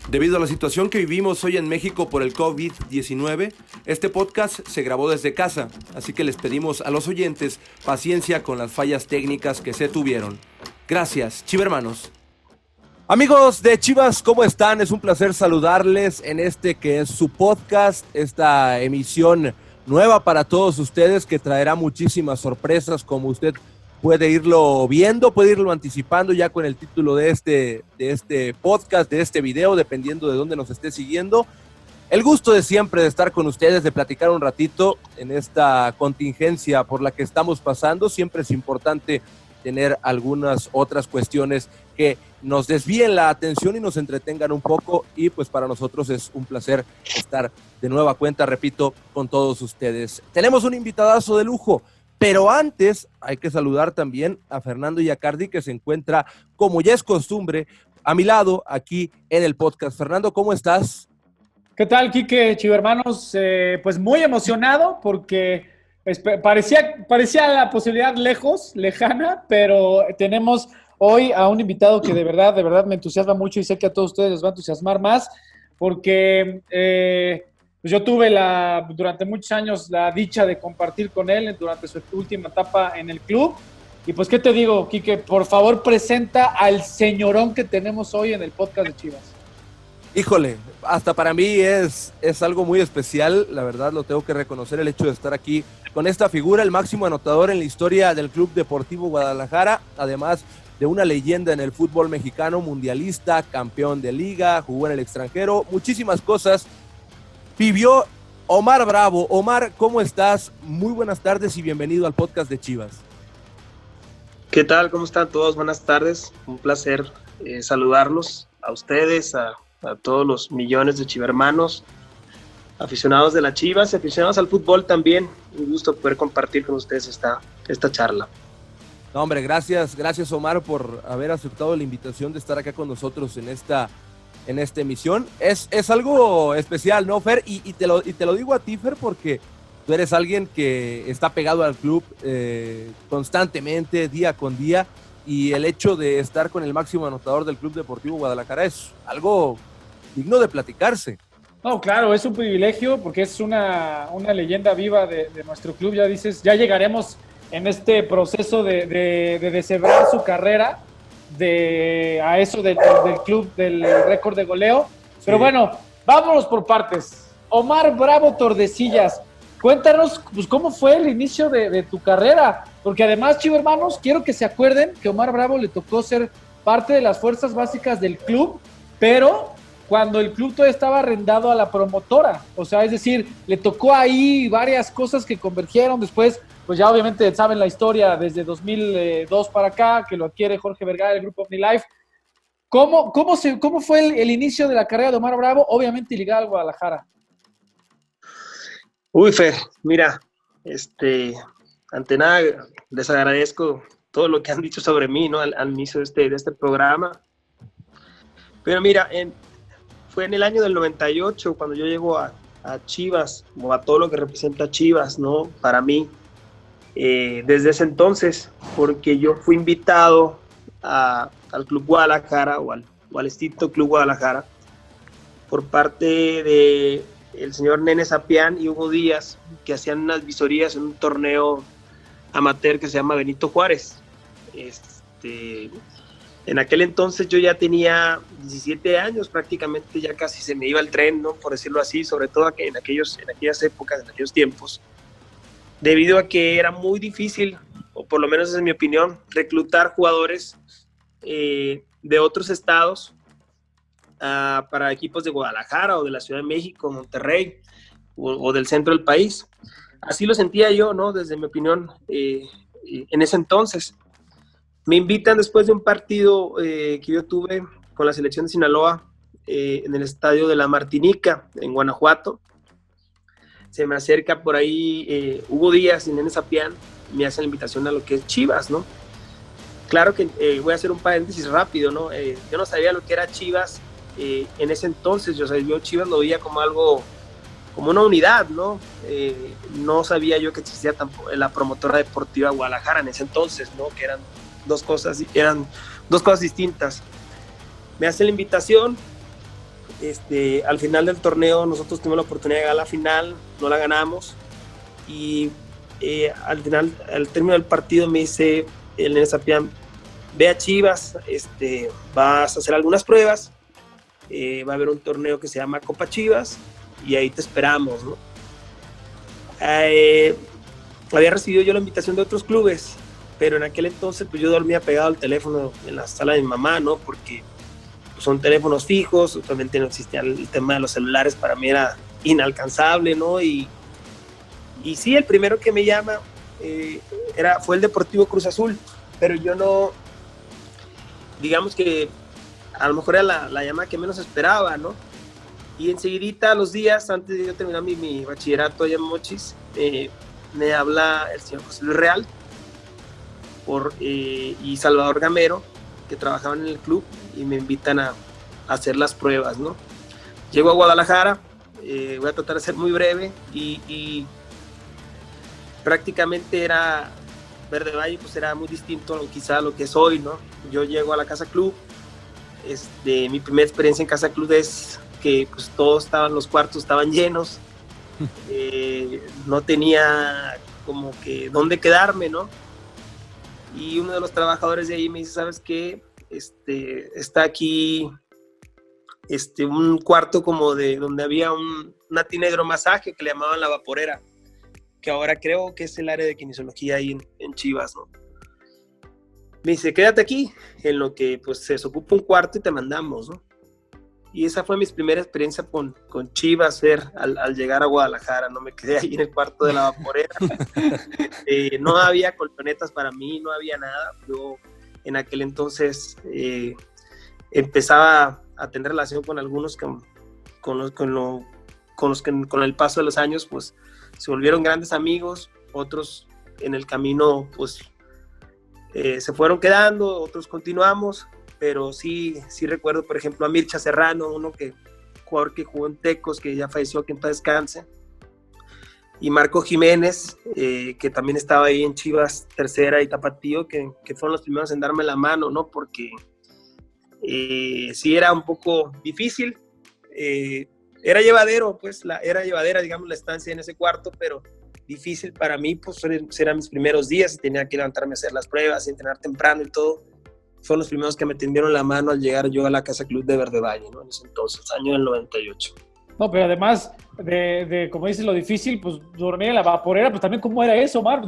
Debido a la situación que vivimos hoy en México por el COVID-19, este podcast se grabó desde casa, así que les pedimos a los oyentes paciencia con las fallas técnicas que se tuvieron. Gracias, chivermanos. Amigos de Chivas, ¿cómo están? Es un placer saludarles en este que es su podcast, esta emisión nueva para todos ustedes que traerá muchísimas sorpresas, como usted puede irlo viendo, puede irlo anticipando ya con el título de este podcast, de este video, dependiendo de dónde nos esté siguiendo. El gusto de siempre de estar con ustedes, de platicar un ratito en esta contingencia por la que estamos pasando. Siempre es importante tener algunas otras cuestiones que nos desvíen la atención y nos entretengan un poco, y pues para nosotros es un placer estar de nueva cuenta, repito, con todos ustedes. Tenemos un invitadazo de lujo, pero antes hay que saludar también a Fernando Iacardi, que se encuentra, como ya es costumbre, a mi lado aquí en el podcast. Fernando, ¿cómo estás? ¿Qué tal, Quique, chivermanos? Pues muy emocionado porque parecía la posibilidad lejana, pero tenemos hoy a un invitado que de verdad me entusiasma mucho y sé que a todos ustedes les va a entusiasmar más porque pues yo tuve durante muchos años la dicha de compartir con él durante su última etapa en el club. Y pues, ¿qué te digo, Quique? Por favor, presenta al señorón que tenemos hoy en el podcast de Chivas. Híjole, hasta para mí es algo muy especial, la verdad lo tengo que reconocer, el hecho de estar aquí con esta figura, el máximo anotador en la historia del Club Deportivo Guadalajara, además de una leyenda en el fútbol mexicano, mundialista, campeón de liga, jugó en el extranjero, muchísimas cosas vivió Omar Bravo. Omar, ¿cómo estás? Muy buenas tardes y bienvenido al podcast de Chivas. ¿Qué tal? ¿Cómo están todos? Buenas tardes, un placer saludarlos a ustedes, a todos los millones de chivermanos, aficionados de las Chivas y aficionados al fútbol también. Un gusto poder compartir con ustedes esta charla. No, hombre, gracias Omar por haber aceptado la invitación de estar acá con nosotros en esta emisión. Es algo especial, ¿no, Fer? Y te lo digo a ti, Fer, porque tú eres alguien que está pegado al club constantemente, día con día, y el hecho de estar con el máximo anotador del Club Deportivo Guadalajara es algo digno de platicarse. No, claro, es un privilegio porque es una leyenda viva de nuestro club. Ya dices, ya llegaremos en este proceso de deshebrar su carrera a eso del club, del récord de goleo. Pero bueno, vámonos por partes. Omar Bravo Tordesillas, cuéntanos pues, cómo fue el inicio de tu carrera, porque además, chivermanos, quiero que se acuerden que Omar Bravo le tocó ser parte de las fuerzas básicas del club, pero cuando el club todavía estaba arrendado a la promotora, o sea, es decir, le tocó ahí varias cosas que convergieron después, pues ya obviamente saben la historia desde 2002 para acá, que lo adquiere Jorge Vergara del grupo OmniLife. ¿Cómo fue el inicio de la carrera de Omar Bravo, obviamente ligado al Guadalajara? Uy, Fer, mira, ante nada les agradezco todo lo que han dicho sobre mí, ¿no? Al inicio de este programa. Pero mira, fue en el año del 98 cuando yo llego a Chivas, o a todo lo que representa Chivas, ¿no? Para mí, desde ese entonces, porque yo fui invitado al Club Guadalajara o al extinto Club Guadalajara por parte de el señor Nene Sapián y Hugo Díaz, que hacían unas visorías en un torneo amateur que se llama Benito Juárez. En aquel entonces yo ya tenía 17 años, prácticamente ya casi se me iba el tren, ¿no? Por decirlo así, sobre todo en aquellas épocas, en aquellos tiempos, debido a que era muy difícil, o por lo menos es mi opinión, reclutar jugadores de otros estados para equipos de Guadalajara o de la Ciudad de México, Monterrey o del centro del país. Así lo sentía yo, ¿no? Desde mi opinión, en ese entonces. Me invitan después de un partido que yo tuve con la selección de Sinaloa en el estadio de La Martinica, en Guanajuato. Se me acerca por ahí Hugo Díaz y Nene Sapián, me hacen la invitación a lo que es Chivas, ¿no? Claro que voy a hacer un paréntesis rápido, ¿no? Yo no sabía lo que era Chivas en ese entonces. Yo Chivas lo veía como algo, como una unidad, ¿no? No sabía yo que existía tampoco la promotora deportiva Guadalajara en ese entonces, ¿no? Que eran dos cosas distintas. Me hace la invitación, Al final del torneo nosotros tuvimos la oportunidad de ganar la final, no la ganamos, y al término del partido me dice el Nene Sapián, ve a Chivas, vas a hacer algunas pruebas, va a haber un torneo que se llama Copa Chivas y ahí te esperamos, ¿no? Había recibido yo la invitación de otros clubes, pero en aquel entonces pues yo dormía pegado al teléfono en la sala de mi mamá, ¿no? Porque son teléfonos fijos, obviamente no existía el tema de los celulares, para mí era inalcanzable, ¿no? Y sí, el primero que me llama fue el Deportivo Cruz Azul, pero yo no, digamos que a lo mejor era la llamada que menos esperaba, ¿no? Y enseguidita, los días antes de yo terminar mi bachillerato allá en Mochis, me habla el señor José Luis Real y Salvador Gamero, que trabajaban en el club, y me invitan a hacer las pruebas, ¿no? Llego a Guadalajara, voy a tratar de ser muy breve, y prácticamente era Verde Valle, pues era muy distinto quizá a lo que es hoy, ¿no? Yo llego a la Casa Club, mi primera experiencia en Casa Club es que pues los cuartos estaban llenos, no tenía como que dónde quedarme, ¿no? Y uno de los trabajadores de ahí me dice, ¿sabes qué? Está aquí un cuarto como de donde había un hidromasaje que le llamaban la vaporera, que ahora creo que es el área de kinesiología ahí en Chivas, ¿no? Me dice, quédate aquí, en lo que pues se desocupa un cuarto y te mandamos, ¿no? Y esa fue mi primera experiencia con Chivas, al llegar a Guadalajara, ¿no? Me quedé ahí en el cuarto de la vaporera. No había colchonetas para mí, no había nada. Yo en aquel entonces empezaba a tener relación con algunos con el paso de los años, pues se volvieron grandes amigos. Otros en el camino, pues se fueron quedando, otros continuamos, pero sí recuerdo, por ejemplo, a Mircha Serrano, jugador que jugó en Tecos, que ya falleció, que en paz descanse, y Marco Jiménez, que también estaba ahí en Chivas Tercera y Tapatío, que fueron los primeros en darme la mano, ¿no? Porque sí era un poco difícil, era llevadero, pues era llevadera, digamos, la estancia en ese cuarto, pero difícil para mí, pues eran mis primeros días y tenía que levantarme a hacer las pruebas, entrenar temprano y todo. Fueron los primeros que me tendieron la mano al llegar yo a la Casa Club de Verde Valle, ¿no? En ese entonces, año del 98. No, pero además de como dices, lo difícil, pues dormir en la vaporera, pues también cómo era eso, Omar.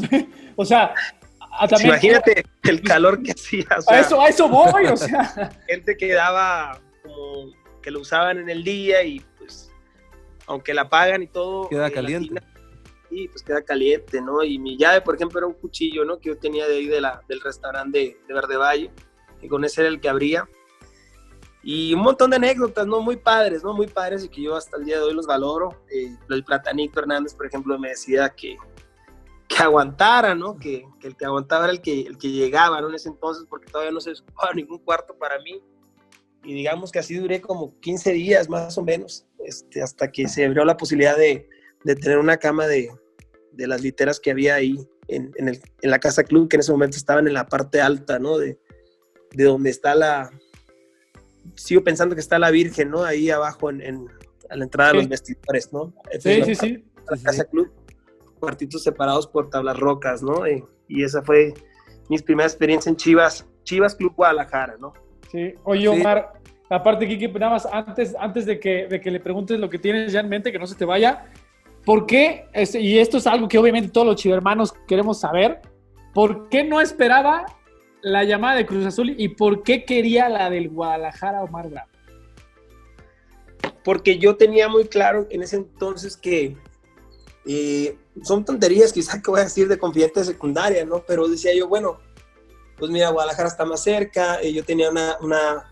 O sea, también, imagínate el calor que hacía. O sea, a eso voy, o sea. Gente que daba como que lo usaban en el día y pues, aunque la apagan y todo. Queda caliente. Sí, pues queda caliente, ¿no? Y mi llave, por ejemplo, era un cuchillo, ¿no? Que yo tenía de ahí del restaurante de Verde Valle, y con ese era el que abría. Y un montón de anécdotas, ¿no? Muy padres, ¿no? Muy padres, y que yo hasta el día de hoy los valoro. El Platanito Hernández, por ejemplo, me decía que aguantara, ¿no? Que el que aguantaba era el que llegaba, ¿no? En ese entonces, porque todavía no se desocupaba ningún cuarto para mí. Y digamos que así duré como 15 días, más o menos, hasta que se abrió la posibilidad de tener una cama de las literas que había ahí en la Casa Club, que en ese momento estaban en la parte alta, ¿no? De donde está sigo pensando que está la Virgen, ¿no? Ahí abajo a la entrada de los vestidores, ¿no? Sí. La Casa Club, cuartitos separados por tablas rocas, ¿no? Y esa fue mi primera experiencia en Chivas Club Guadalajara, ¿no? Sí. Oye, Omar, aparte, Kiki, nada más antes de que le preguntes lo que tienes ya en mente, que no se te vaya, ¿por qué? Y esto es algo que obviamente todos los chivermanos queremos saber, ¿por qué no esperaba la llamada de Cruz Azul y por qué quería la del Guadalajara, Omar Bravo? Porque yo tenía muy claro en ese entonces que son tonterías quizás que voy a decir de confidente de secundaria, ¿no? Pero decía yo, bueno, pues mira, Guadalajara está más cerca. Yo tenía una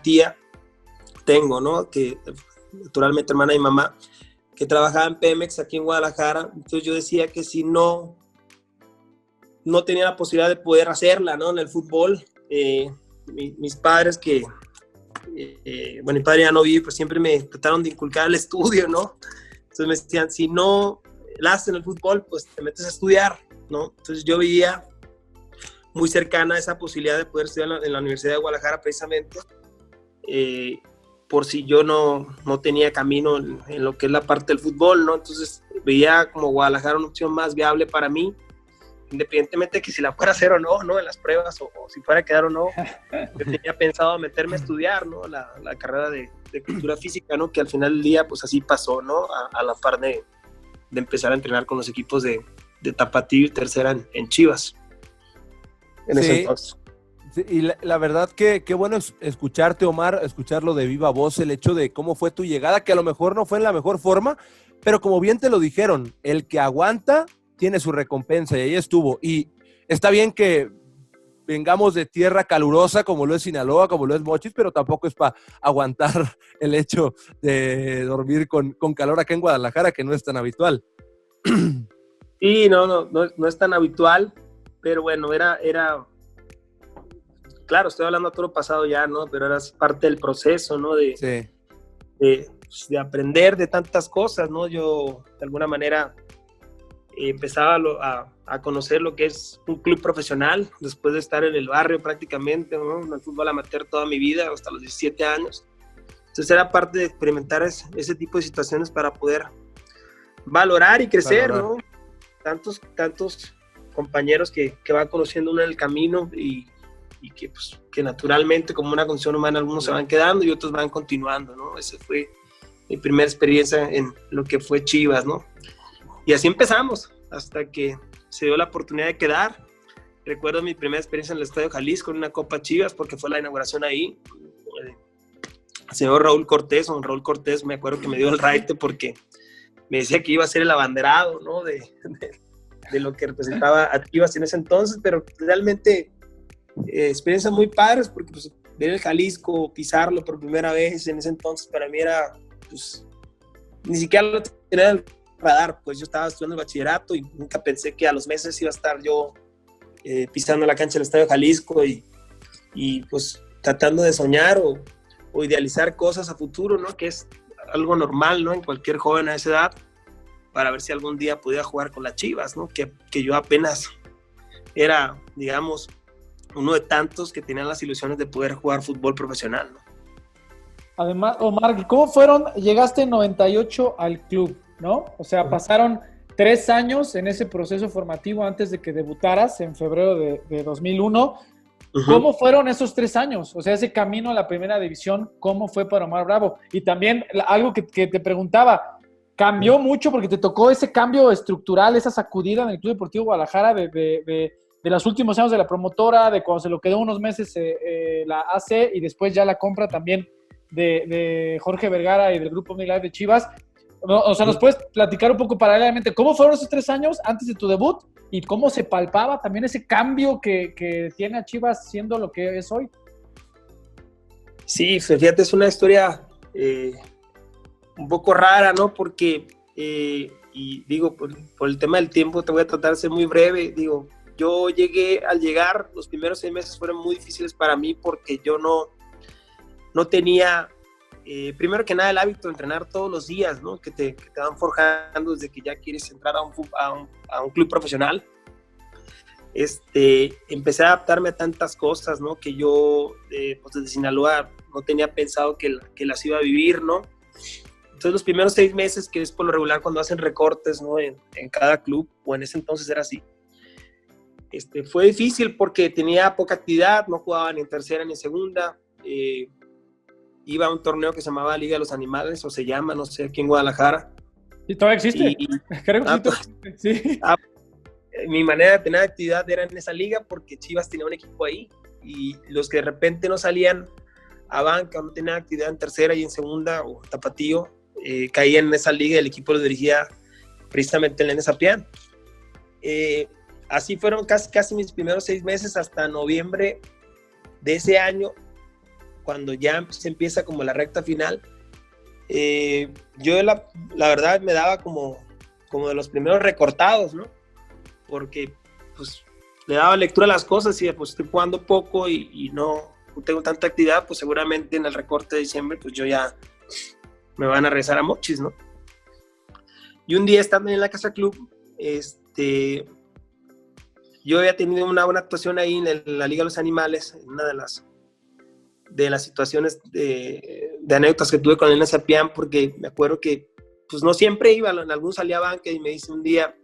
tía, ¿no? Que naturalmente hermana de mi mamá, que trabajaba en Pemex aquí en Guadalajara. Entonces yo decía que si no tenía la posibilidad de poder hacerla, ¿no? En el fútbol, mis padres bueno, mi padre ya no vive, pues siempre me trataron de inculcar el estudio, ¿no? Entonces me decían, si no la haces en el fútbol, pues te metes a estudiar, ¿no? Entonces yo veía muy cercana esa posibilidad de poder estudiar en la Universidad de Guadalajara precisamente, por si yo no tenía camino en lo que es la parte del fútbol, ¿no? Entonces veía como Guadalajara una opción más viable para mí, independientemente de que si la fuera a hacer o no, ¿no? En las pruebas, o si fuera a quedar o no. Yo tenía pensado meterme a estudiar, ¿no? La carrera de cultura física, ¿no? Que al final del día, pues así pasó, ¿no? A la par de empezar a entrenar con los equipos de Tapatío y Tercera en Chivas. En ese entonces. Sí, y la verdad que qué bueno escucharte, Omar, escucharlo de viva voz, el hecho de cómo fue tu llegada, que a lo mejor no fue en la mejor forma, pero como bien te lo dijeron, el que aguanta tiene su recompensa, y ahí estuvo. Y está bien que vengamos de tierra calurosa como lo es Sinaloa, como lo es Mochis, pero tampoco es para aguantar el hecho de dormir con calor acá en Guadalajara, que no es tan habitual. Sí, no es tan habitual, pero bueno, era claro, estoy hablando a todo lo pasado ya, ¿no? Pero era parte del proceso, ¿no? Sí. De aprender de tantas cosas, ¿no? Yo, de alguna manera, empezaba a conocer lo que es un club profesional, después de estar en el barrio prácticamente, ¿no? En el fútbol amateur toda mi vida, hasta los 17 años. Entonces era parte de experimentar ese tipo de situaciones para poder valorar y crecer, ¿no? Tantos compañeros que van conociendo uno en el camino y que naturalmente, como una condición humana, algunos se van quedando y otros van continuando, ¿no? Esa fue mi primera experiencia en lo que fue Chivas, ¿no? Y así empezamos, hasta que se dio la oportunidad de quedar. Recuerdo mi primera experiencia en el Estadio Jalisco, en una Copa Chivas, porque fue la inauguración ahí. El señor Raúl Cortés, me acuerdo que me dio el raite porque me decía que iba a ser el abanderado, ¿no? de lo que representaba a Chivas en ese entonces, pero realmente experiencias muy padres, porque pues, ver el Jalisco, pisarlo por primera vez en ese entonces, para mí era, pues, ni siquiera lo tenía en el radar, pues yo estaba estudiando el bachillerato y nunca pensé que a los meses iba a estar yo pisando la cancha del Estadio Jalisco y pues tratando de soñar o idealizar cosas a futuro, ¿no? Que es algo normal, ¿no? En cualquier joven a esa edad, para ver si algún día podía jugar con las Chivas, ¿no? Que yo apenas era, digamos, uno de tantos que tenían las ilusiones de poder jugar fútbol profesional, ¿no? Además, Omar, ¿cómo fueron? Llegaste en 98 al club, ¿no? O sea, pasaron 3 años en ese proceso formativo antes de que debutaras en febrero de 2001. ¿Cómo fueron esos 3 años? O sea, ese camino a la primera división, ¿cómo fue para Omar Bravo? Y también algo que te preguntaba, ¿cambió mucho porque te tocó ese cambio estructural, esa sacudida en el Club Deportivo Guadalajara de los últimos años de la promotora, de cuando se lo quedó unos meses la AC y después ya la compra también de Jorge Vergara y del Grupo OmniLife de Chivas? O sea, ¿nos puedes platicar un poco paralelamente cómo fueron esos 3 años antes de tu debut y cómo se palpaba también ese cambio que tiene a Chivas siendo lo que es hoy? Sí, fíjate, es una historia un poco rara, ¿no? Porque, y digo, por el tema del tiempo te voy a tratar de ser muy breve. Digo, yo al llegar, los primeros 6 meses fueron muy difíciles para mí porque yo no tenía, primero que nada, el hábito de entrenar todos los días, ¿no? Que te van forjando desde que ya quieres entrar a un club profesional. Empecé a adaptarme a tantas cosas, ¿no? Que yo, pues desde Sinaloa, no tenía pensado que las iba a vivir, ¿no? Entonces, los primeros 6 meses, que es por lo regular cuando hacen recortes, ¿no? En cada club, o en ese entonces era así. Fue difícil porque tenía poca actividad, no jugaba ni en tercera ni en segunda. Iba a un torneo que se llamaba Liga de los Animales, o se llama, no sé, aquí en Guadalajara. ¿Y todavía existe? Creo que sí. Mi manera de tener actividad era en esa liga porque Chivas tenía un equipo ahí y los que de repente no salían a banca o no tenían actividad en tercera y en segunda o Tapatío, caían en esa liga y el equipo lo dirigía precisamente el Nene Sapián. Así fueron casi mis primeros 6 meses hasta noviembre de ese año, cuando ya se empieza como la recta final. Yo la verdad me daba como de los primeros recortados, ¿no? Porque pues le daba lectura a las cosas y pues estoy jugando poco y no tengo tanta actividad, pues seguramente en el recorte de diciembre pues yo ya me van a regresar a Mochis, ¿no? Y un día estando en la Casa Club, yo había tenido una buena actuación ahí en la Liga de los Animales, en una de las situaciones de anécdotas que tuve con Elena Sapián, porque me acuerdo que pues no siempre iba, en algún salía a banca y me dice un día,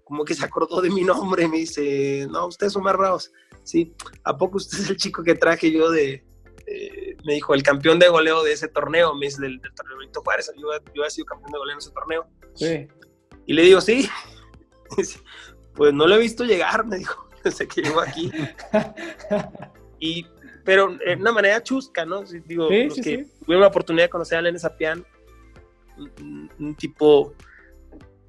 como que se acordó de mi nombre, y me dice, no, usted es Omar Ravos. Sí, ¿a poco usted es el chico que traje yo me dijo, el campeón de goleo de ese torneo, me dice, del torneo Benito Juárez, yo había sido campeón de goleo en ese torneo. Sí. Y le digo, sí. Pues no lo he visto llegar, me dijo, desde que llegó aquí. Pero de una manera chusca, ¿no? Digo, sí, los sí, que sí. tuvieron la oportunidad de conocer a Elena Sapián, un tipo,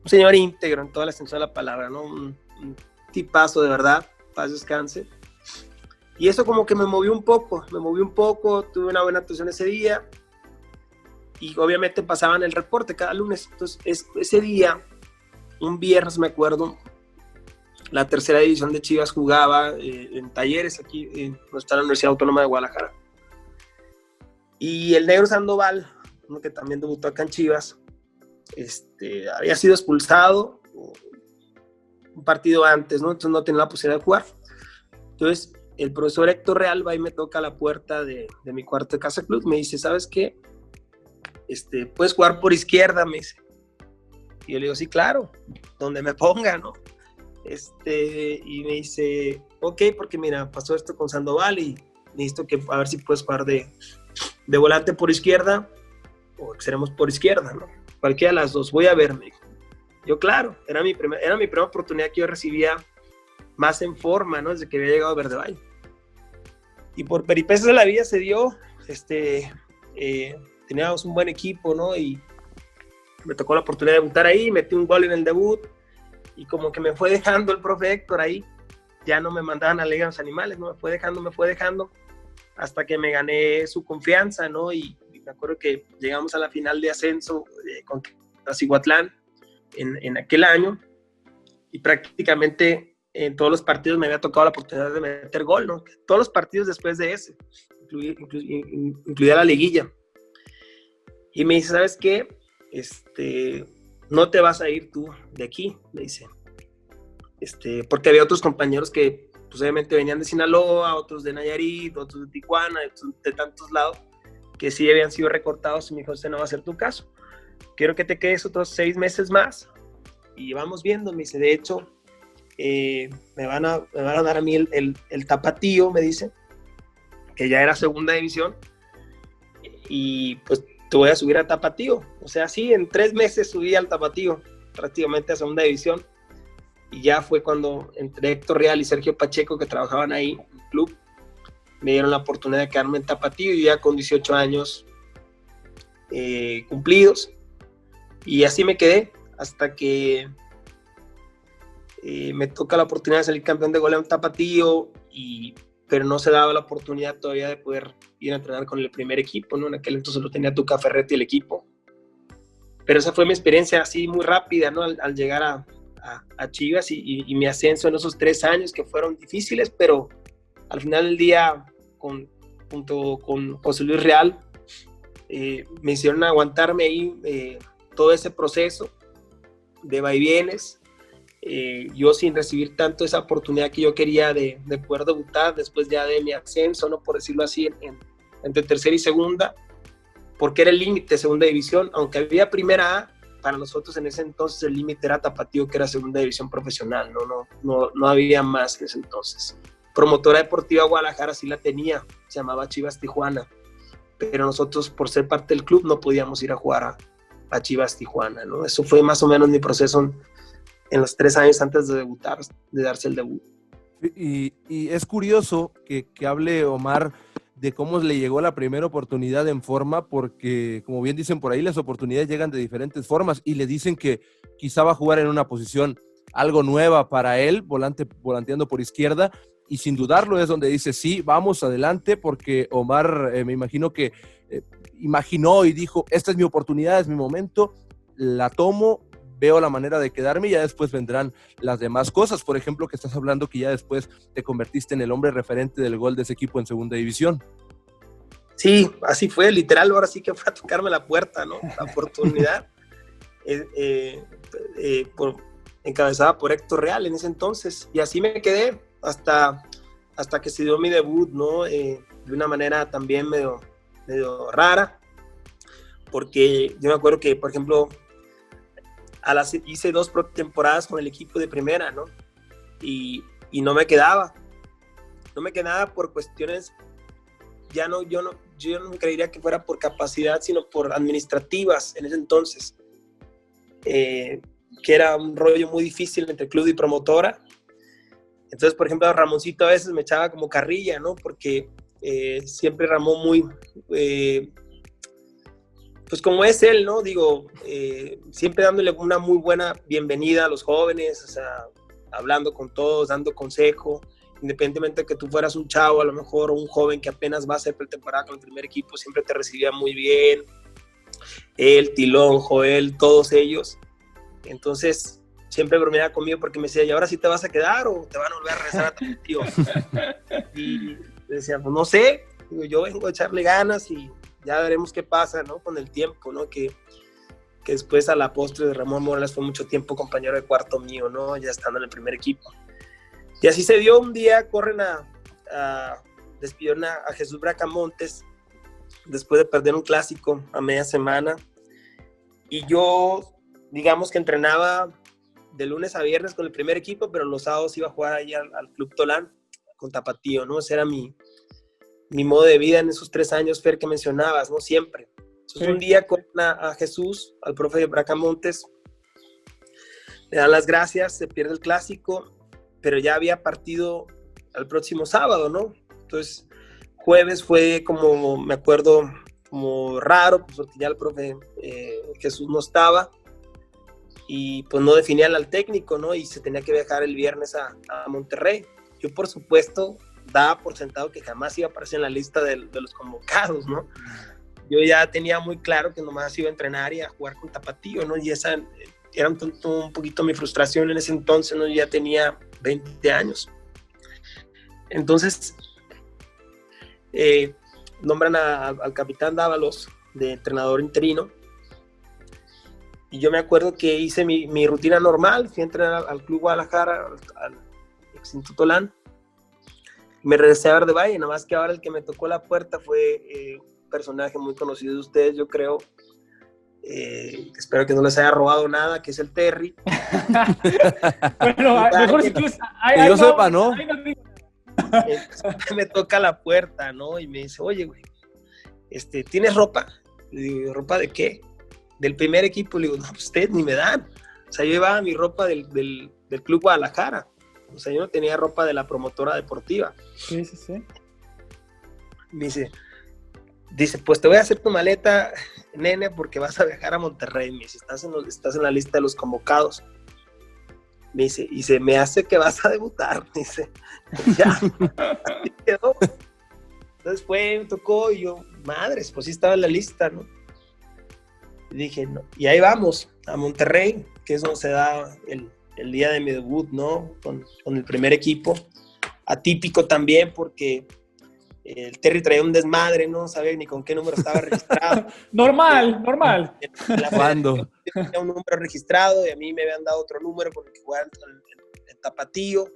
un señor íntegro en toda la extensión de la palabra, ¿no? Un tipazo de verdad, paz descanse. Y eso como que me movió un poco, tuve una buena actuación ese día, y obviamente pasaban el reporte cada lunes. Entonces, ese día, un viernes me acuerdo, la tercera división de Chivas jugaba en Talleres, aquí donde está la Universidad Autónoma de Guadalajara. Y el Negro Sandoval, uno que también debutó acá en Chivas, había sido expulsado un partido antes, ¿no? Entonces no tenía la posibilidad de jugar. Entonces el profesor Héctor Real va y me toca a la puerta de mi cuarto de Casa Club, me dice, ¿sabes qué? Puedes jugar por izquierda, me dice. Y yo le digo, sí, claro, donde me ponga, ¿no? Y me dice, ok, porque mira, pasó esto con Sandoval y necesito que a ver si puedes jugar de volante por izquierda o extremos por izquierda, ¿no? Cualquiera de las dos, voy a verme. Yo, claro, era mi primera oportunidad que yo recibía más en forma, ¿no? Desde que había llegado a Verde Valle. Y por peripecias de la vida se dio, teníamos un buen equipo, ¿no? Y me tocó la oportunidad de debutar ahí, metí un gol en el debut, y como que me fue dejando el profe Héctor ahí, ya no me mandaban a Liga de los Animales, ¿no? Me fue dejando, hasta que me gané su confianza, ¿no? Y me acuerdo que llegamos a la final de ascenso contra Cihuatlán en aquel año, y prácticamente en todos los partidos me había tocado la oportunidad de meter gol, ¿no? Todos los partidos después de ese, incluida la liguilla. Y me dice, ¿sabes qué? No te vas a ir tú de aquí, me dice. Porque había otros compañeros que pues, obviamente venían de Sinaloa, otros de Nayarit, otros de Tijuana, de tantos lados, que sí habían sido recortados, y me dijo, no va a ser tu caso. Quiero que te quedes otros 6 meses más y vamos viendo, me dice. De hecho, me van a dar a mí el tapatío, me dice, que ya era segunda división, y pues te voy a subir a tapatío. O sea, sí, en 3 meses subí al tapatío, prácticamente a segunda división, y ya fue cuando entre Héctor Real y Sergio Pacheco, que trabajaban ahí en el club, me dieron la oportunidad de quedarme en tapatío, y ya con 18 años cumplidos, y así me quedé hasta que me toca la oportunidad de salir campeón de goleo en tapatío, pero no se daba la oportunidad todavía de poder ir a entrenar con el primer equipo, ¿no? En aquel entonces lo tenía Tuca Ferretti el equipo, pero esa fue mi experiencia así muy rápida, ¿no? Al llegar a Chivas y mi ascenso en esos 3 años que fueron difíciles, pero al final del día junto con José Luis Real me hicieron aguantarme ahí todo ese proceso de vaivienes, yo sin recibir tanto esa oportunidad que yo quería de poder debutar después ya de mi ascenso, ¿no? Por decirlo así, entre tercera y segunda, porque era el límite de segunda división, aunque había primera A. Para nosotros en ese entonces el límite era tapatío, que era segunda división profesional, no había más en ese entonces. Promotora Deportiva Guadalajara sí la tenía, se llamaba Chivas Tijuana, pero nosotros por ser parte del club no podíamos ir a jugar a Chivas Tijuana, ¿no? Eso fue más o menos mi proceso en los 3 años antes de debutar, de darse el debut. Y es curioso que hable Omar de cómo le llegó la primera oportunidad en forma, porque como bien dicen por ahí, las oportunidades llegan de diferentes formas, y le dicen que quizá va a jugar en una posición algo nueva para él, volanteando por izquierda, y sin dudarlo es donde dice, sí, vamos adelante, porque Omar me imagino que imaginó y dijo, esta es mi oportunidad, es mi momento, la tomo, veo la manera de quedarme, y ya después vendrán las demás cosas. Por ejemplo, que estás hablando que ya después te convertiste en el hombre referente del gol de ese equipo en segunda división. Sí, así fue, literal, ahora sí que fue a tocarme la puerta, ¿no? La oportunidad, encabezada por Héctor Real en ese entonces, y así me quedé hasta que se dio mi debut, ¿no? De una manera también medio rara, porque yo me acuerdo que, por ejemplo, hice 2 temporadas con el equipo de primera, ¿no? Y no me quedaba. No me quedaba por cuestiones, yo no creería que fuera por capacidad, sino por administrativas en ese entonces. Que era un rollo muy difícil entre club y promotora. Entonces, por ejemplo, Ramoncito a veces me echaba como carrilla, ¿no? Porque siempre Ramón muy... pues como es él, ¿no? Digo, siempre dándole una muy buena bienvenida a los jóvenes, o sea, hablando con todos, dando consejo, independientemente de que tú fueras un chavo, a lo mejor, o un joven que apenas va a hacer pretemporada con el primer equipo, siempre te recibía muy bien. Él, Tilón, Joel, todos ellos. Entonces, siempre bromeaba conmigo porque me decía, ¿y ahora sí te vas a quedar o te van a volver a regresar a tu tío? Y decía, pues no sé, digo, yo vengo a echarle ganas y ya veremos qué pasa, ¿no? Con el tiempo, ¿no? Que después a la postre de Ramón Morales fue mucho tiempo compañero de cuarto mío, ¿no? Ya estando en el primer equipo. Y así se dio. Un día corren despidieron a Jesús Bracamontes después de perder un clásico a media semana. Y yo, digamos que entrenaba de lunes a viernes con el primer equipo, pero los sábados iba a jugar ahí al Club Tolán con Tapatío, ¿no? Ese era mi modo de vida en esos 3 años, Fer, que mencionabas, ¿no? Siempre. Entonces, un día con a Jesús, al profe de Bracamontes, le dan las gracias, se pierde el clásico, pero ya había partido al próximo sábado, ¿no? Entonces, jueves fue como, me acuerdo, como raro, pues porque ya el profe Jesús no estaba y pues no definían al técnico, ¿no? Y se tenía que viajar el viernes a Monterrey. Yo, por supuesto, daba por sentado que jamás iba a aparecer en la lista de los convocados, ¿no? Yo ya tenía muy claro que nomás iba a entrenar y a jugar con Tapatío, ¿no? Y esa era un poquito mi frustración en ese entonces, ¿no? Yo ya tenía 20 años. Entonces, nombran al capitán Dávalos de entrenador interino. Y yo me acuerdo que hice mi rutina normal, fui a entrenar al Club Guadalajara, al Extinto Tolán. Me regresé a Verde Valle, nada más que ahora el que me tocó la puerta fue un personaje muy conocido de ustedes, yo creo. Espero que no les haya robado nada, que es el Terry. Bueno, mejor si tú... Que yo sepa, ¿no? Me toca la puerta, ¿no? Y me dice, oye, güey, ¿tienes ropa? Le digo, ¿ropa de qué? Del primer equipo. Le digo, no, pues ustedes ni me dan. O sea, yo llevaba mi ropa del Club Guadalajara. O sea, yo no tenía ropa de la promotora deportiva. Sí. Me dice, pues te voy a hacer tu maleta, nene, porque vas a viajar a Monterrey. Me dice, estás en la lista de los convocados. Me dice, y se me hace que vas a debutar. Me dice, ya. Así quedó. Entonces me tocó, y yo, madres, pues sí estaba en la lista, ¿no? Y dije, no. Y ahí vamos, a Monterrey, que es donde se da el día de mi debut, ¿no? Con el primer equipo. Atípico también, porque el Terry traía un desmadre, no sabía ni con qué número estaba registrado. normal. ¿Cuándo? Tenía un número registrado y a mí me habían dado otro número con el que jugaba en Tapatío,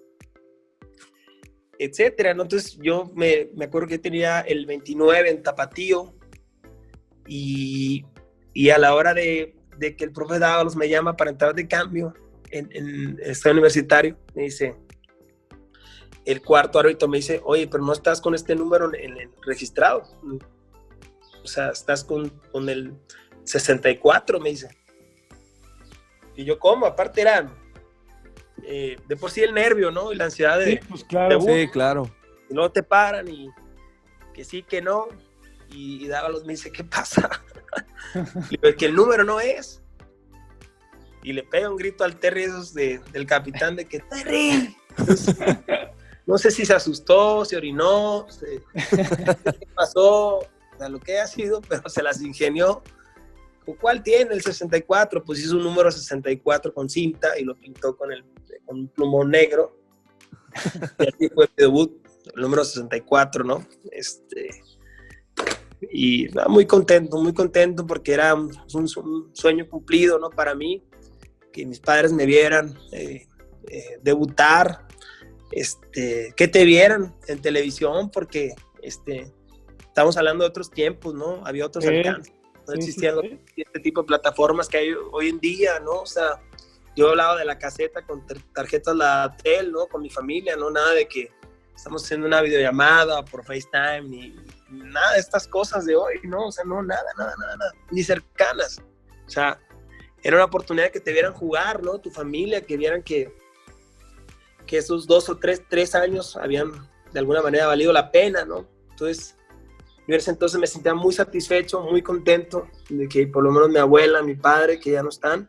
etcétera, ¿no? Entonces yo me acuerdo que tenía el 29 en Tapatío y a la hora de que el profe Dávalos me llama para entrar de cambio en el estadio universitario, me dice, el cuarto árbitro me dice, oye, pero no estás con este número en el registrado. O sea, estás con el 64, me dice. Y yo, ¿cómo? Aparte eran de por sí el nervio, ¿no? Y la ansiedad de... Sí, pues claro. Sí, claro. Y luego te paran y que sí, que no. Y Dávalos me dice, ¿qué pasa? Le digo, que el número no es. Y le pega un grito al Terry esos del capitán de que, ¡Terry! Entonces, no sé si se asustó, se orinó, qué pasó, o sea, lo que haya sido, pero se las ingenió. ¿Cuál tiene? El 64, pues hizo un número 64 con cinta y lo pintó con un plumón negro. Y así fue mi debut, el número 64, ¿no? Y muy contento porque era un sueño cumplido, ¿no? Para mí, que mis padres me vieran debutar, que te vieran en televisión, porque estamos hablando de otros tiempos, ¿no? Había otros alcances. no Sí, existían sí. este tipo de plataformas que hay hoy en día, ¿no? O sea, yo hablaba de la caseta con tarjetas la tel, ¿no? Con mi familia, ¿no? Nada de que estamos haciendo una videollamada por FaceTime, ni nada de estas cosas de hoy, ¿no? O sea, no, nada, ni cercanas. O sea, era una oportunidad que te vieran jugar, ¿no? Tu familia, que vieran que esos 2 o 3 años habían de alguna manera valido la pena, ¿no? Entonces, en ese entonces me sentía muy satisfecho, muy contento de que por lo menos mi abuela, mi padre, que ya no están,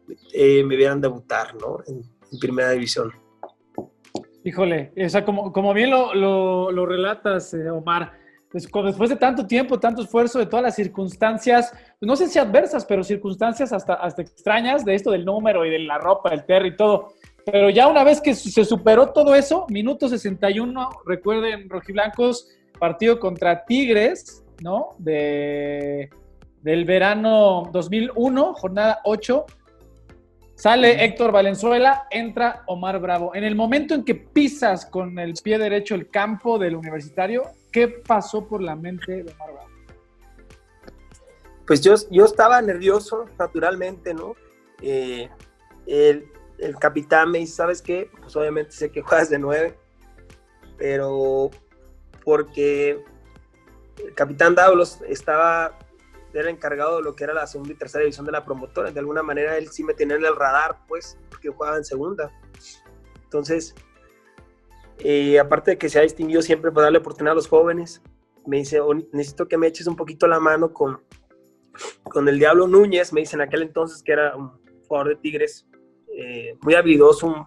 me vieran debutar, ¿no? En primera división. Híjole, o sea, como bien lo relatas, Omar, después de tanto tiempo, tanto esfuerzo, de todas las circunstancias, no sé si adversas, pero circunstancias hasta extrañas de esto del número y de la ropa, el terry y todo, pero ya una vez que se superó todo eso, minuto 61, recuerden, rojiblancos, partido contra Tigres, ¿no? Del verano 2001, jornada 8. Sale Héctor Valenzuela, entra Omar Bravo. En el momento en que pisas con el pie derecho el campo del Universitario, ¿qué pasó por la mente de Omar Bravo? Pues yo estaba nervioso, naturalmente, ¿no? El capitán me dice, ¿sabes qué? Pues obviamente sé que juegas de 9, pero porque el capitán Dávalos era encargado de lo que era la segunda y tercera división de la promotora. De alguna manera él sí me tenía en el radar, pues, porque yo jugaba en segunda. Entonces, aparte de que se ha distinguido siempre por darle oportunidad a los jóvenes, me dice, necesito que me eches un poquito la mano con el Diablo Núñez, me dice en aquel entonces que era un jugador de Tigres, muy habilidoso,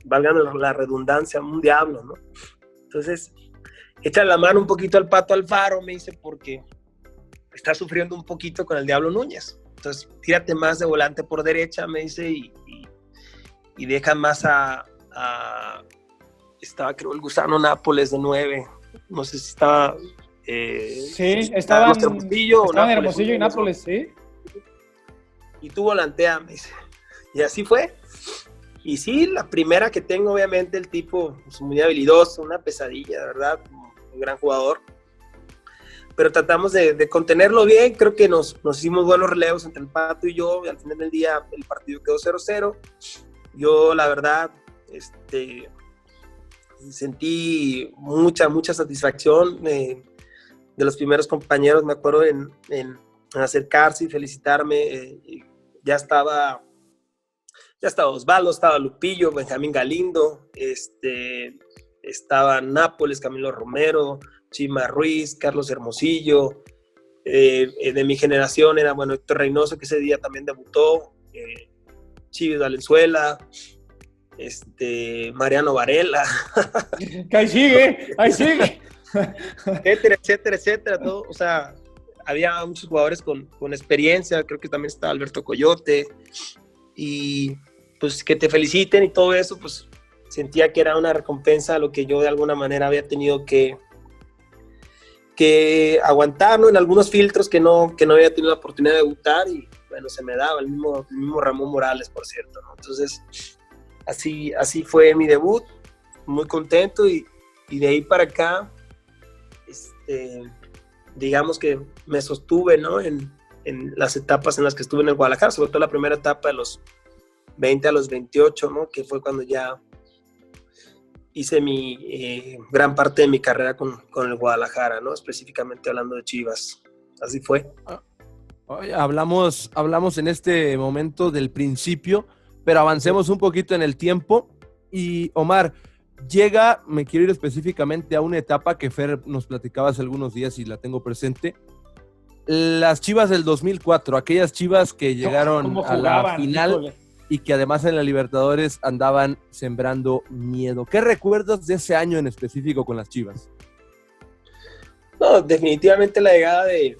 valga la redundancia, un diablo, ¿no? Entonces, echa la mano un poquito al Pato Alfaro, me dice, porque está sufriendo un poquito con el Diablo Núñez. Entonces, tírate más de volante por derecha, me dice, y deja más estaba creo el Gusano Nápoles de 9. No sé si estaba... sí, estaban Hermosillo y Nápoles, ¿sí? Y tú volantea, me dice. Y así fue. Y sí, la primera que tengo, obviamente, el tipo pues, muy habilidoso, una pesadilla, de verdad, un gran jugador. Pero tratamos de contenerlo bien, creo que nos hicimos buenos relevos entre el Pato y yo, y al final del día el partido quedó 0-0. Yo, la verdad, sentí mucha satisfacción de los primeros compañeros, me acuerdo en acercarse y felicitarme. Ya estaba Osvaldo, estaba Lupillo, Benjamín Galindo, estaba Nápoles, Camilo Romero, Chima Ruiz, Carlos Hermosillo. De mi generación era, bueno, Héctor Reynoso, que ese día también debutó, Chivis Valenzuela, Mariano Varela. Que ahí sigue. etcétera, todo, o sea, había muchos jugadores con experiencia, creo que también estaba Alberto Coyote, y pues que te feliciten y todo eso, pues sentía que era una recompensa a lo que yo de alguna manera había tenido que aguantar, ¿no? En algunos filtros que no había tenido la oportunidad de debutar, y bueno, se me daba el mismo Ramón Morales, por cierto, ¿no? Entonces, así fue mi debut, muy contento, y de ahí para acá, digamos que me sostuve, ¿no? En las etapas en las que estuve en el Guadalajara, sobre todo la primera etapa de los 20 a los 28, ¿no? Que fue cuando ya hice mi gran parte de mi carrera con el Guadalajara, ¿no? Específicamente hablando de Chivas. Así fue. Hablamos en este momento del principio, pero avancemos un poquito en el tiempo. Y Omar, me quiero ir específicamente a una etapa que Fer nos platicaba hace algunos días y la tengo presente. Las Chivas del 2004, aquellas Chivas que llegaron a la final, híjole, y que además en la Libertadores andaban sembrando miedo. ¿Qué recuerdas de ese año en específico con las Chivas? No, definitivamente la llegada de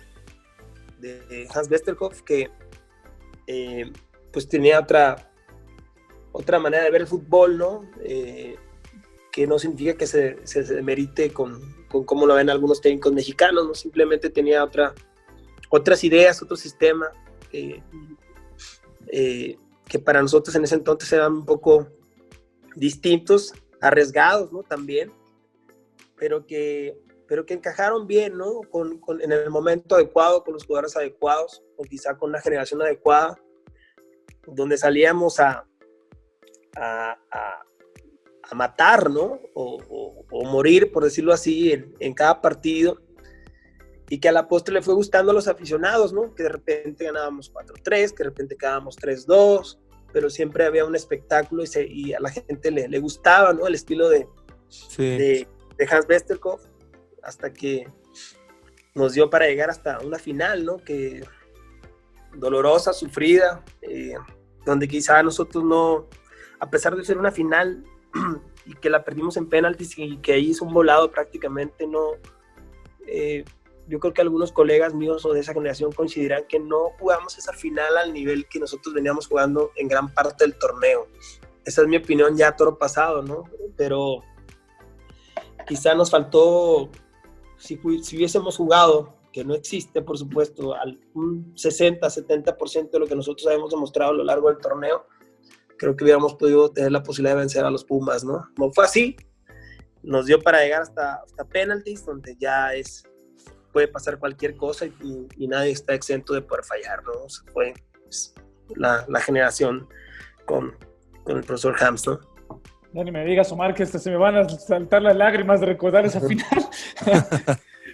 Hans Westerhoff, que pues tenía otra manera de ver el fútbol, ¿no? Que no significa que se merite con cómo lo ven algunos técnicos mexicanos, ¿no? Simplemente tenía otras ideas, otro sistema, que para nosotros en ese entonces eran un poco distintos, arriesgados, ¿no? También, pero que pero que encajaron bien, ¿no? En el momento adecuado, con los jugadores adecuados, o quizá con una generación adecuada, donde salíamos a matar, ¿no? O morir, por decirlo así, en cada partido, y que a la postre le fue gustando a los aficionados, ¿no? Que de repente ganábamos 4-3, que de repente quedábamos 3-2, pero siempre había un espectáculo y a la gente le gustaba, ¿no? El estilo de Hans Vesterkopf, hasta que nos dio para llegar hasta una final, ¿no? Que dolorosa, sufrida, donde quizá nosotros no, a pesar de ser una final y que la perdimos en penaltis y que ahí hizo un volado prácticamente, no, yo creo que algunos colegas míos o de esa generación coincidirán que no jugamos esa final al nivel que nosotros veníamos jugando en gran parte del torneo. Esa es mi opinión ya toro pasado, ¿no? Pero quizá nos faltó, si hubiésemos jugado, que no existe, por supuesto, un 60-70% de lo que nosotros habíamos demostrado a lo largo del torneo, creo que hubiéramos podido tener la posibilidad de vencer a los Pumas, ¿no? No fue así, nos dio para llegar hasta penaltis, donde ya puede pasar cualquier cosa y nadie está exento de poder fallar, ¿no? O sea, fue la generación con el profesor Hams, ¿no? Ya ni me digas, Omar, que se me van a saltar las lágrimas de recordar esa final.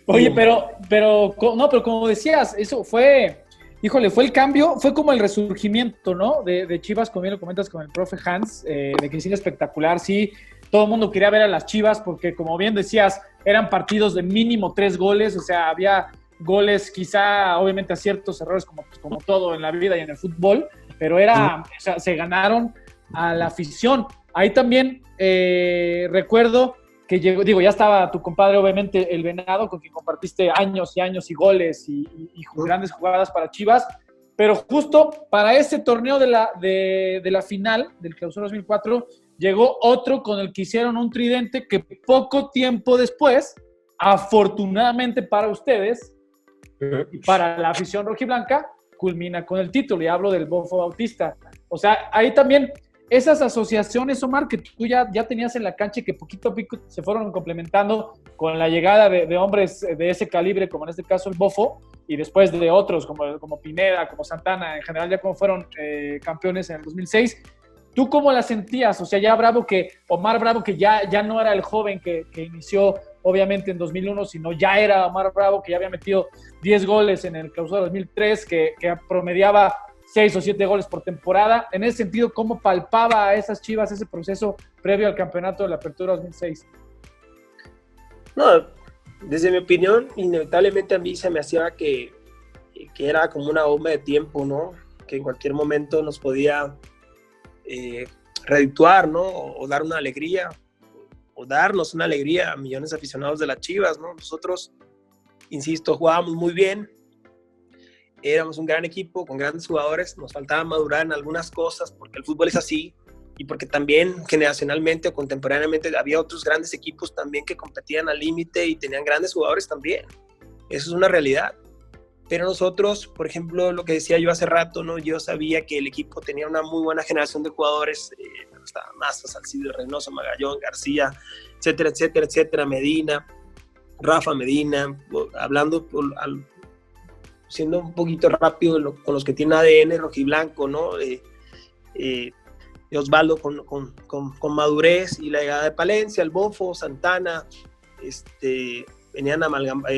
Oye, pero como decías, eso fue, híjole, fue el cambio, fue como el resurgimiento, ¿no? De Chivas, como bien lo comentas con el profe Hans, de que sí, espectacular, sí. Todo el mundo quería ver a las Chivas porque, como bien decías, eran partidos de mínimo 3 goles, o sea, había goles quizá, obviamente, a ciertos errores como todo en la vida y en el fútbol, pero o sea, se ganaron a la afición. Ahí también recuerdo que llegó, ya estaba tu compadre, obviamente, el Venado, con quien compartiste años y años y goles y grandes jugadas para Chivas, pero justo para ese torneo de la final del Clausura 2004 llegó otro con el que hicieron un tridente que poco tiempo después, afortunadamente para ustedes y para la afición rojiblanca, culmina con el título, y hablo del Bofo Bautista. O sea, ahí también esas asociaciones, Omar, que tú ya tenías en la cancha y que poquito a poco se fueron complementando con la llegada de hombres de ese calibre, como en este caso el Bofo, y después de otros como Pineda, como Santana, en general ya como fueron campeones en el 2006. ¿Tú cómo la sentías? O sea, Omar Bravo, que ya no era el joven que inició obviamente en 2001, sino ya era Omar Bravo, que ya había metido 10 goles en el Clausura 2003, que promediaba 6 o 7 goles por temporada. En ese sentido, ¿cómo palpaba a esas Chivas ese proceso previo al campeonato de la Apertura 2006? No, desde mi opinión, inevitablemente a mí se me hacía que era como una bomba de tiempo, ¿no? Que en cualquier momento nos podía redituar, ¿no? O dar una alegría, o darnos una alegría a millones de aficionados de las Chivas, ¿no? Nosotros, insisto, jugábamos muy bien, éramos un gran equipo con grandes jugadores, nos faltaba madurar en algunas cosas porque el fútbol es así y porque también generacionalmente o contemporáneamente había otros grandes equipos también que competían al límite y tenían grandes jugadores también. Eso es una realidad. Pero nosotros, por ejemplo, lo que decía yo hace rato, ¿no? Yo sabía que el equipo tenía una muy buena generación de jugadores, estaba Maza, Salcido, Reynoso, Magallón, García, etcétera, etcétera, etcétera, Medina, Rafa Medina, hablando siendo un poquito rápido con los que tienen ADN rojiblanco, ¿no? Osvaldo con madurez y la llegada de Palencia, el Bofo, Santana, venían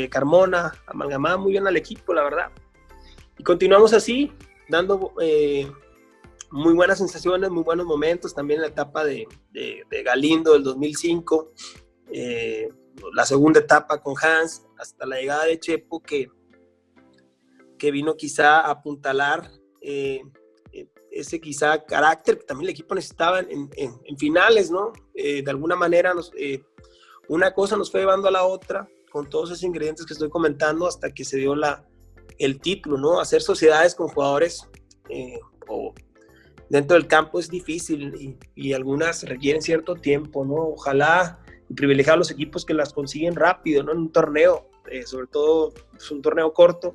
Carmona, amalgamaban muy bien al equipo, la verdad. Y continuamos así, dando muy buenas sensaciones, muy buenos momentos, también en la etapa de Galindo del 2005, la segunda etapa con Hans, hasta la llegada de Chepo, que vino quizá a apuntalar ese quizá carácter que también el equipo necesitaba en finales, ¿no? De alguna manera una cosa nos fue llevando a la otra con todos esos ingredientes que estoy comentando hasta que se dio el título, ¿no? Hacer sociedades con jugadores o dentro del campo es difícil y algunas requieren cierto tiempo, ¿no? Ojalá y privilegiar a los equipos que las consiguen rápido, ¿no? En un torneo, sobre todo es un torneo corto,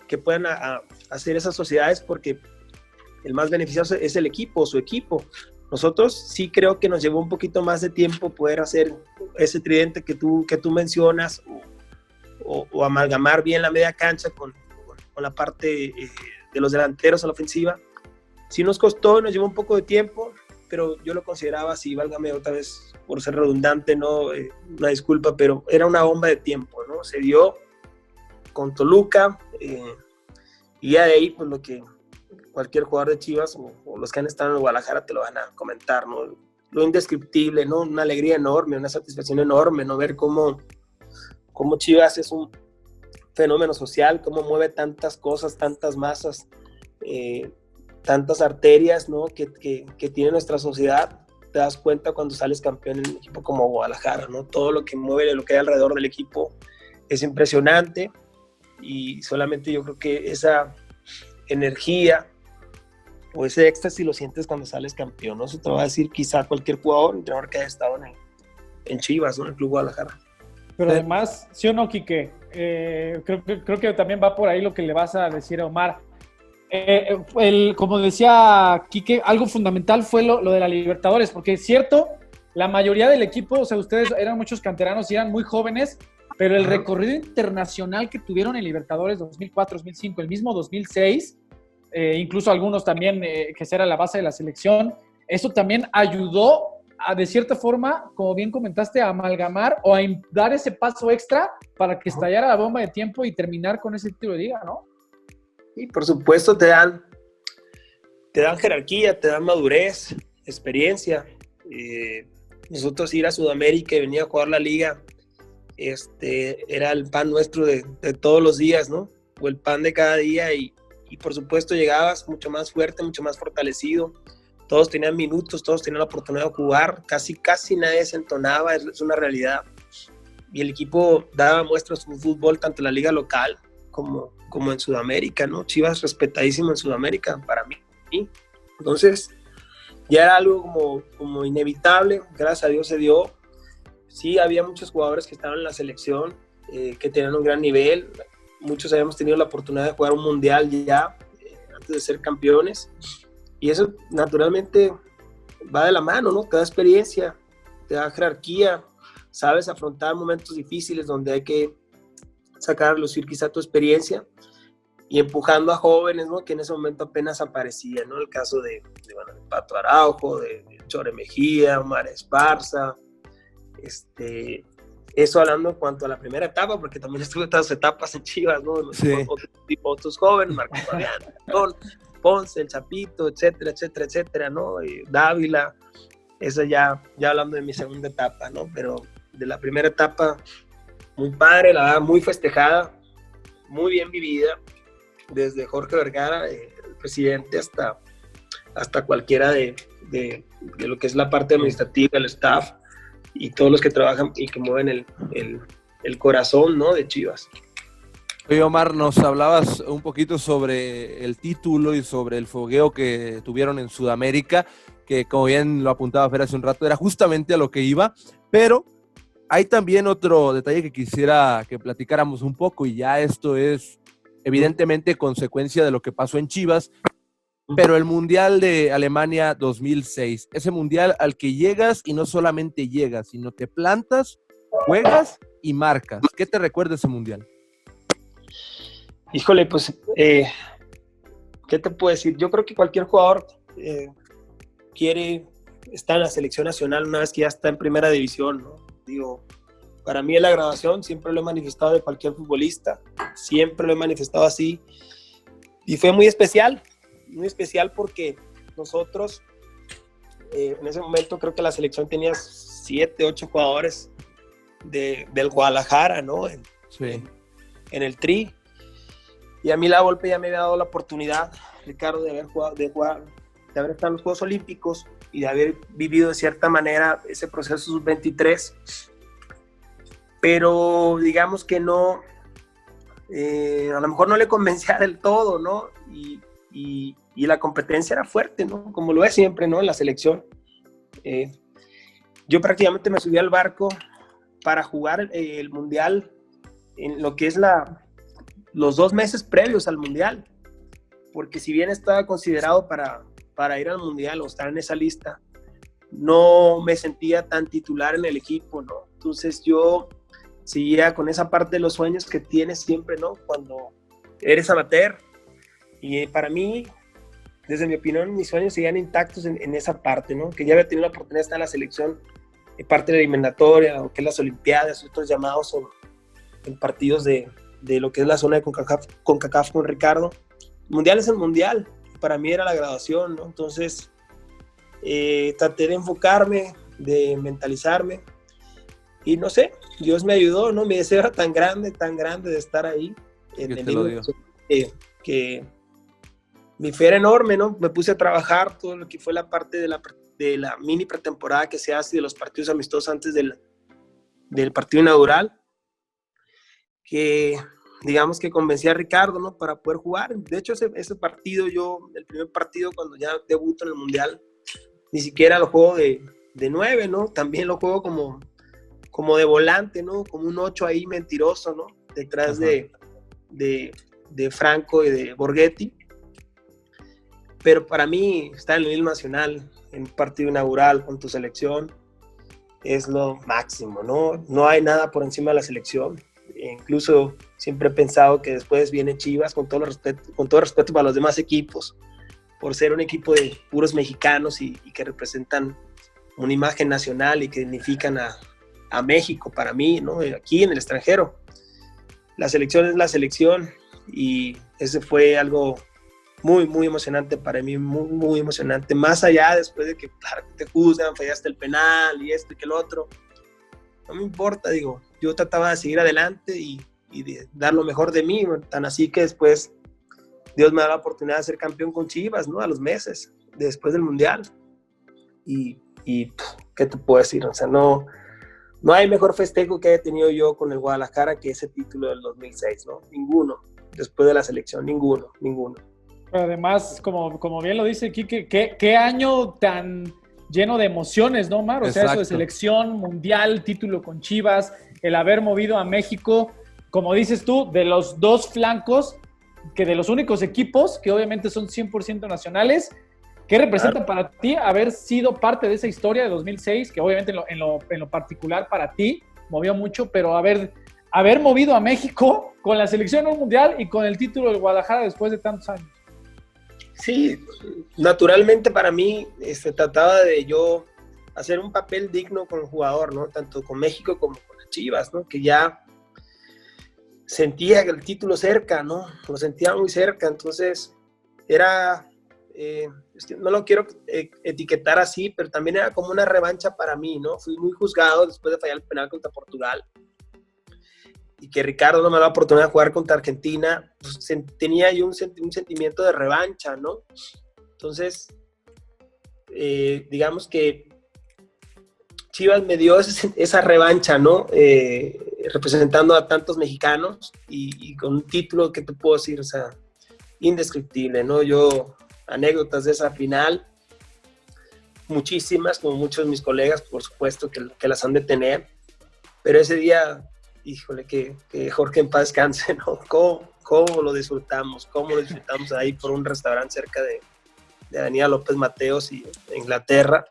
que puedan hacer esas sociedades porque el más beneficioso es el equipo, su equipo. Nosotros sí creo que nos llevó un poquito más de tiempo poder hacer ese tridente que tú mencionas, o amalgamar bien la media cancha con la parte de los delanteros a la ofensiva. Sí nos costó, nos llevó un poco de tiempo, pero yo lo consideraba así, válgame otra vez por ser redundante, ¿no? Una disculpa, pero era una bomba de tiempo, ¿no? Se dio con Toluca, y ya de ahí, pues lo que cualquier jugador de Chivas o los que han estado en Guadalajara te lo van a comentar, ¿no? Lo indescriptible, ¿no? Una alegría enorme, una satisfacción enorme, ¿no? Ver cómo Chivas es un fenómeno social, cómo mueve tantas cosas, tantas masas, tantas arterias, ¿no? que tiene nuestra sociedad. Te das cuenta cuando sales campeón en un equipo como Guadalajara, ¿no? Todo lo que mueve, lo que hay alrededor del equipo es impresionante, y solamente yo creo que esa energía o ese éxtasis lo sientes cuando sales campeón, ¿no? Eso te va a decir quizá cualquier jugador, entrenador que haya estado en Chivas, ¿no? En el Club Guadalajara. Pero además, ¿sí o no, Quique? Creo que también va por ahí lo que le vas a decir a Omar. Como decía Quique, algo fundamental fue lo de la Libertadores, porque es cierto, la mayoría del equipo, o sea, ustedes eran muchos canteranos y eran muy jóvenes, pero el recorrido internacional que tuvieron en Libertadores 2004, 2005, el mismo 2006, incluso algunos también que era la base de la selección, eso también ayudó a, de cierta forma, como bien comentaste, a amalgamar o a dar ese paso extra para que estallara la bomba de tiempo y terminar con ese título de liga, ¿no? Y por supuesto te dan jerarquía, te dan madurez, experiencia. Nosotros ir a Sudamérica y venir a jugar la liga, era el pan nuestro de todos los días, ¿no? O el pan de cada día, y por supuesto llegabas mucho más fuerte, mucho más fortalecido. Todos tenían minutos, todos tenían la oportunidad de jugar, casi nadie se entonaba, es una realidad. Y el equipo daba muestras de fútbol tanto en la liga local como en Sudamérica, ¿no? Chivas respetadísimo en Sudamérica para mí. Entonces ya era algo como inevitable, gracias a Dios se dio. Sí, había muchos jugadores que estaban en la selección, que tenían un gran nivel. Muchos habíamos tenido la oportunidad de jugar un mundial ya, antes de ser campeones. Y eso naturalmente va de la mano, ¿no? Te da experiencia, te da jerarquía, sabes afrontar momentos difíciles donde hay que sacar a lucir quizá tu experiencia, y empujando a jóvenes, ¿no? Que en ese momento apenas aparecían, ¿no? El caso de Pato Araujo, de Chore Mejía, Omar Esparza. Eso hablando en cuanto a la primera etapa, porque también estuve en todas etapas en Chivas, ¿no? Sí. Otros jóvenes, Marcos Fabián, Ponce, el Chapito, etcétera, ¿no? Dávila. Eso ya hablando de mi segunda etapa, ¿no? Pero de la primera etapa, muy padre, la verdad, muy festejada, muy bien vivida, desde Jorge Vergara, el presidente, hasta cualquiera de lo que es la parte administrativa, el staff, y todos los que trabajan y que mueven el corazón, ¿no? De Chivas. Oye, Omar, nos hablabas un poquito sobre el título y sobre el fogueo que tuvieron en Sudamérica, que como bien lo apuntaba Fer hace un rato, era justamente a lo que iba, pero hay también otro detalle que quisiera que platicáramos un poco, y ya esto es evidentemente consecuencia de lo que pasó en Chivas, pero el Mundial de Alemania 2006, ese Mundial al que llegas y no solamente llegas, sino te plantas, juegas y marcas. ¿Qué te recuerda ese Mundial? Híjole, pues, ¿qué te puedo decir? Yo creo que cualquier jugador quiere estar en la selección nacional una vez que ya está en primera división, ¿no? Digo, para mí la graduación siempre lo he manifestado de cualquier futbolista, siempre lo he manifestado así, y fue muy especial porque nosotros, en ese momento creo que la selección tenía 7, 8 jugadores del Guadalajara, ¿no? Sí. En el Tri. Y a mí la Volpe ya me había dado la oportunidad, Ricardo, de haber estado en los Juegos Olímpicos y de haber vivido de cierta manera ese proceso sub-23. Pero digamos que no, a lo mejor no le convencía del todo, ¿no? Y la competencia era fuerte, ¿no? Como lo es siempre, ¿no? En la selección. Yo prácticamente me subí al barco para jugar el Mundial en lo que es los 2 meses previos al Mundial, porque si bien estaba considerado para ir al Mundial o estar en esa lista, no me sentía tan titular en el equipo, ¿no? Entonces yo seguía con esa parte de los sueños que tienes siempre, ¿no? Cuando eres amateur. Y para mí, desde mi opinión, mis sueños seguían intactos en esa parte, ¿no? Que ya había tenido la oportunidad de estar en la selección, parte de la eliminatoria, o que es las Olimpiadas, otros llamados en partidos de lo que es la zona de CONCACAF con Ricardo. El mundial es el mundial, para mí era la graduación, ¿no? Entonces, traté de enfocarme, de mentalizarme, y no sé, Dios me ayudó, ¿no? Mi deseo era tan grande de estar ahí. Que mi fe era enorme, ¿no? Me puse a trabajar todo lo que fue la parte de la mini pretemporada que se hace, de los partidos amistosos antes del partido inaugural, que digamos que convencí a Ricardo, ¿no? Para poder jugar. De hecho, ese partido, el primer partido cuando ya debuto en el Mundial, ni siquiera lo juego de 9, ¿no? También lo juego como de volante, ¿no? Como un 8 ahí mentiroso, ¿no? Detrás de Franco y de Borghetti. Pero para mí, estar en el nivel nacional, en un partido inaugural con tu selección, es lo máximo, ¿no? No hay nada por encima de la selección. Incluso siempre he pensado que después viene Chivas, con todo respeto para los demás equipos, por ser un equipo de puros mexicanos y que representan una imagen nacional y que dignifican a México para mí, ¿no? Aquí en el extranjero. La selección es la selección, y ese fue algo muy, muy emocionante para mí, muy, muy emocionante. Más allá, después de que, claro, te juzgan, fallaste el penal y esto y que el otro, no me importa, digo, yo trataba de seguir adelante y de dar lo mejor de mí, tan así que después Dios me da la oportunidad de ser campeón con Chivas, ¿no? A los meses, después del Mundial. Y ¿qué te puedo decir? O sea, no hay mejor festejo que haya tenido yo con el Guadalajara que ese título del 2006, ¿no? Ninguno. Después de la selección, ninguno. Pero además, como bien lo dice Quique, ¿qué año tan lleno de emociones, ¿no, Omar? O sea, eso de selección, mundial, título con Chivas, el haber movido a México, como dices tú, de los dos flancos, que de los únicos equipos, que obviamente son 100% nacionales. ¿Qué representa para ti haber sido parte de esa historia de 2006, que obviamente en lo particular para ti movió mucho, pero haber movido a México con la selección en un mundial y con el título del Guadalajara después de tantos años? Sí, naturalmente para mí se trataba de yo hacer un papel digno con el jugador, ¿no? Tanto con México como con las Chivas, ¿no? Que ya sentía el título cerca, ¿no? Lo sentía muy cerca, entonces era... no lo quiero etiquetar así, pero también era como una revancha para mí, ¿no? Fui muy juzgado después de fallar el penal contra Portugal, y que Ricardo no me da la oportunidad de jugar contra Argentina, pues tenía yo un sentimiento de revancha, ¿no? Entonces, digamos que Chivas me dio esa revancha, ¿no? Representando a tantos mexicanos y con un título que te puedo decir, o sea, indescriptible, ¿no? Anécdotas de esa final, muchísimas, como muchos de mis colegas, por supuesto, que las han de tener, pero ese día, híjole, que Jorge en paz descanse, ¿no? ¿Cómo lo disfrutamos ahí por un restaurante cerca de Avenida López Mateos y Inglaterra,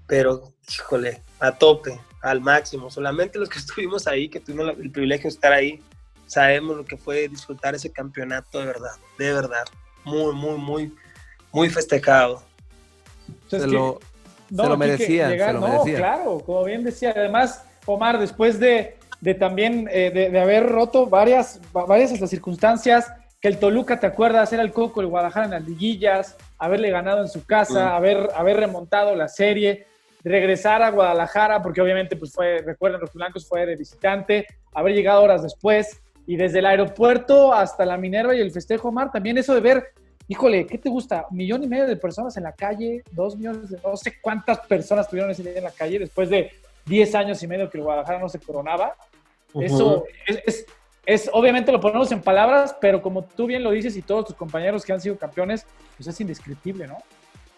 pero, híjole, a tope, al máximo. Solamente los que estuvimos ahí, que tuvimos el privilegio de estar ahí, sabemos lo que fue disfrutar ese campeonato de verdad. Muy, muy, muy, muy festejado. Se lo merecían. Claro, como bien decía. Además, Omar, después de también de haber roto varias estas circunstancias, que el Toluca, ¿te acuerdas? Era el Coco, el Guadalajara en las liguillas, haberle ganado en su casa, haber remontado la serie, regresar a Guadalajara, porque obviamente, pues recuerden, los blancos fue de visitante, haber llegado horas después, y desde el aeropuerto hasta la Minerva y el festejo, Omar, también eso de ver, híjole, ¿qué te gusta? 1,5 millones de personas en la calle, 2 millones, no sé cuántas personas tuvieron ese día en la calle después de 10 años y medio que el Guadalajara no se coronaba. Eso es obviamente lo ponemos en palabras, pero como tú bien lo dices y todos tus compañeros que han sido campeones, pues es indescriptible, ¿no?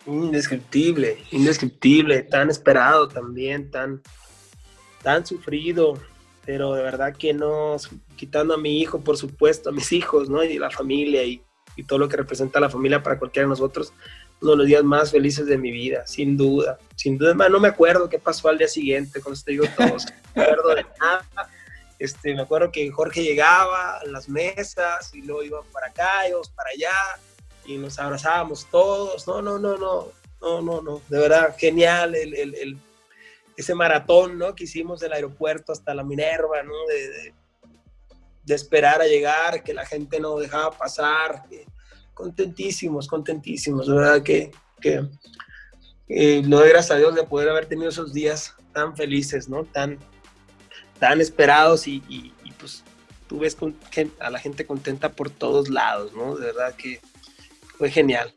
Indescriptible, tan esperado también, tan sufrido, pero de verdad que no, quitando a mi hijo, por supuesto, a mis hijos, ¿no? Y la familia y todo lo que representa la familia para cualquiera de nosotros, uno de los días más felices de mi vida, sin duda. Sin duda, más no me acuerdo qué pasó al día siguiente, cuando te digo todo, no me acuerdo de nada. Me acuerdo que Jorge llegaba a las mesas y luego iban para acá, íbamos para allá y nos abrazábamos todos. No, de verdad, genial ese maratón, ¿no? Que hicimos del aeropuerto hasta la Minerva, ¿no? De esperar a llegar, que la gente no dejaba pasar. Contentísimos, de verdad que lo doy gracias a Dios de poder haber tenido esos días tan felices, ¿no? Tan esperados y pues tú ves a la gente contenta por todos lados, ¿no? De verdad que fue genial.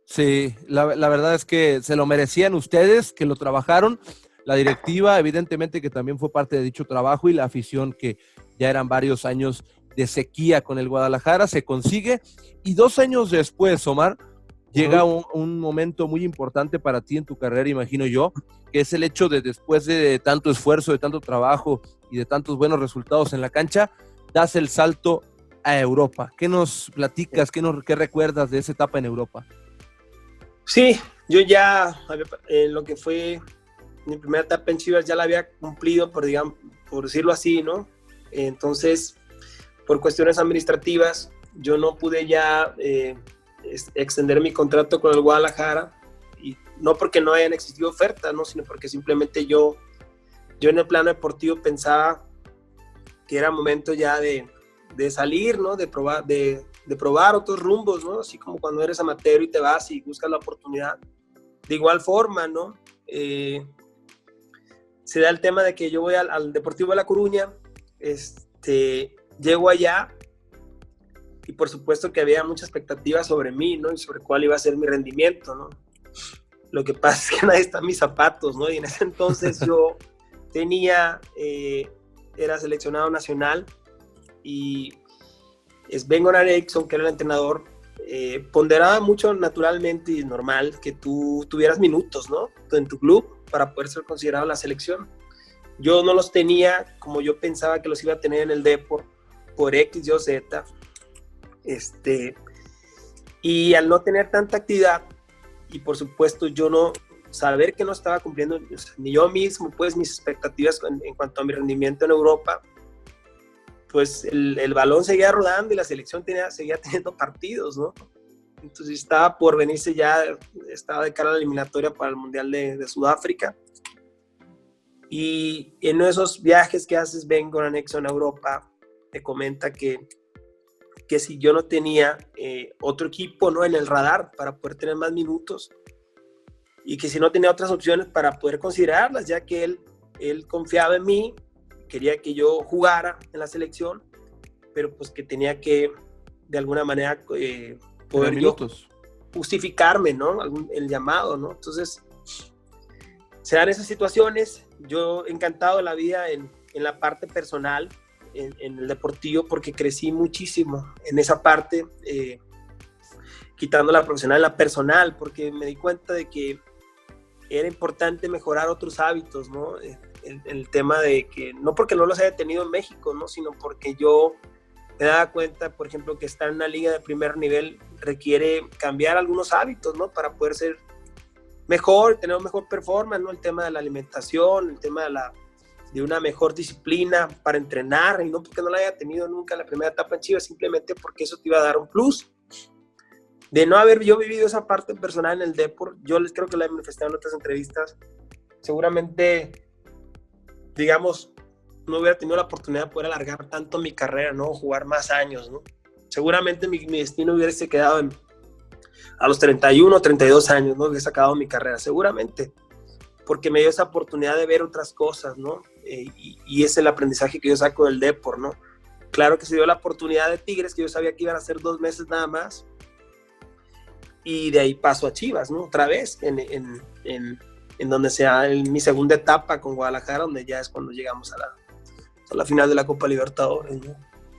Sí, la verdad es que se lo merecían ustedes, que lo trabajaron, la directiva, evidentemente que también fue parte de dicho trabajo y la afición que ya eran varios años de sequía con el Guadalajara, se consigue y 2 años después, Omar, llega un momento muy importante para ti en tu carrera, imagino yo, que es el hecho de después de tanto esfuerzo, de tanto trabajo y de tantos buenos resultados en la cancha, das el salto a Europa. ¿Qué nos platicas, qué recuerdas de esa etapa en Europa? Sí, yo ya, lo que fue mi primera etapa en Chivas ya la había cumplido, por decirlo así, ¿no? Entonces, por cuestiones administrativas, yo no pude ya extender mi contrato con el Guadalajara, y no porque no hayan existido ofertas, ¿no? Sino porque simplemente yo en el plano deportivo pensaba que era momento ya de salir, ¿no? De probar otros rumbos, ¿no? Así como cuando eres amateur y te vas y buscas la oportunidad. De igual forma, ¿no? Se da el tema de que yo voy al Deportivo de La Coruña, llego allá y por supuesto que había mucha expectativa sobre mí, ¿no? Y sobre cuál iba a ser mi rendimiento, ¿no? Lo que pasa es que nadie está en mis zapatos, ¿no? Y en ese entonces yo era seleccionado nacional y Sven-Goran Eriksson, que era el entrenador, ponderaba mucho naturalmente y normal que tú tuvieras minutos, ¿no? En tu club para poder ser considerado en la selección. Yo no los tenía como yo pensaba que los iba a tener en el Depor por X, Y o Z. Y al no tener tanta actividad y por supuesto yo no saber que no estaba cumpliendo ni yo mismo pues mis expectativas en cuanto a mi rendimiento en Europa, pues el balón seguía rodando y la selección seguía teniendo partidos, ¿no? Entonces estaba por venirse estaba de cara a la eliminatoria para el Mundial de Sudáfrica. Y en uno de esos viajes que haces Sven-Goran Eriksson a Europa, te comenta que si yo no tenía otro equipo, ¿no? En el radar para poder tener más minutos y que si no tenía otras opciones para poder considerarlas, ya que él confiaba en mí, quería que yo jugara en la selección, pero pues que tenía que de alguna manera poder yo justificarme, ¿no? El llamado, ¿no? Entonces se dan esas situaciones. Yo encantado de la vida en la parte personal, en el deportivo, porque crecí muchísimo en esa parte, quitando la profesional, la personal, porque me di cuenta de que era importante mejorar otros hábitos, ¿no? El tema de que, no porque no los haya tenido en México, ¿no? Sino porque yo me daba cuenta, por ejemplo, que estar en una liga de primer nivel requiere cambiar algunos hábitos, ¿no? Para poder ser mejor, tener un mejor performance, ¿no? El tema de la alimentación, el tema de una mejor disciplina para entrenar, y no porque no la haya tenido nunca en la primera etapa en Chivas, simplemente porque eso te iba a dar un plus. De no haber yo vivido esa parte personal en el Depor, yo les creo que la he manifestado en otras entrevistas, seguramente, digamos, no hubiera tenido la oportunidad de poder alargar tanto mi carrera, ¿no? Jugar más años, ¿no? Seguramente mi destino hubiese quedado a los 31 o 32 años, ¿no? Hubiese acabado mi carrera, seguramente, porque me dio esa oportunidad de ver otras cosas, ¿no? Y es el aprendizaje que yo saco del Depor, ¿no? Claro que se dio la oportunidad de Tigres, que yo sabía que iban a ser 2 meses nada más, y de ahí paso a Chivas, ¿no? Otra vez, en donde sea mi segunda etapa con Guadalajara, donde ya es cuando llegamos a la final de la Copa Libertadores, ¿no?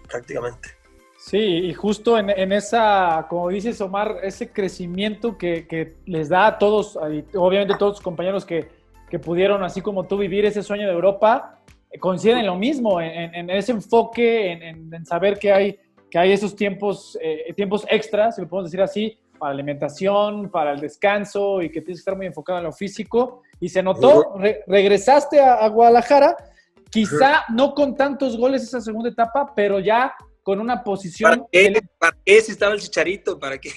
Prácticamente. Sí, y justo en esa, como dices, Omar, ese crecimiento que les da a todos, obviamente todos tus compañeros que pudieron, así como tú, vivir ese sueño de Europa, coinciden en lo mismo, en ese enfoque, en saber que hay esos tiempos extras, si lo podemos decir así, para la alimentación, para el descanso y que tienes que estar muy enfocado en lo físico. Y se notó, regresaste a Guadalajara, quizá no con tantos goles esa segunda etapa, pero ya con una posición... ¿Para qué si estaba el Chicharito? ¿Para qué?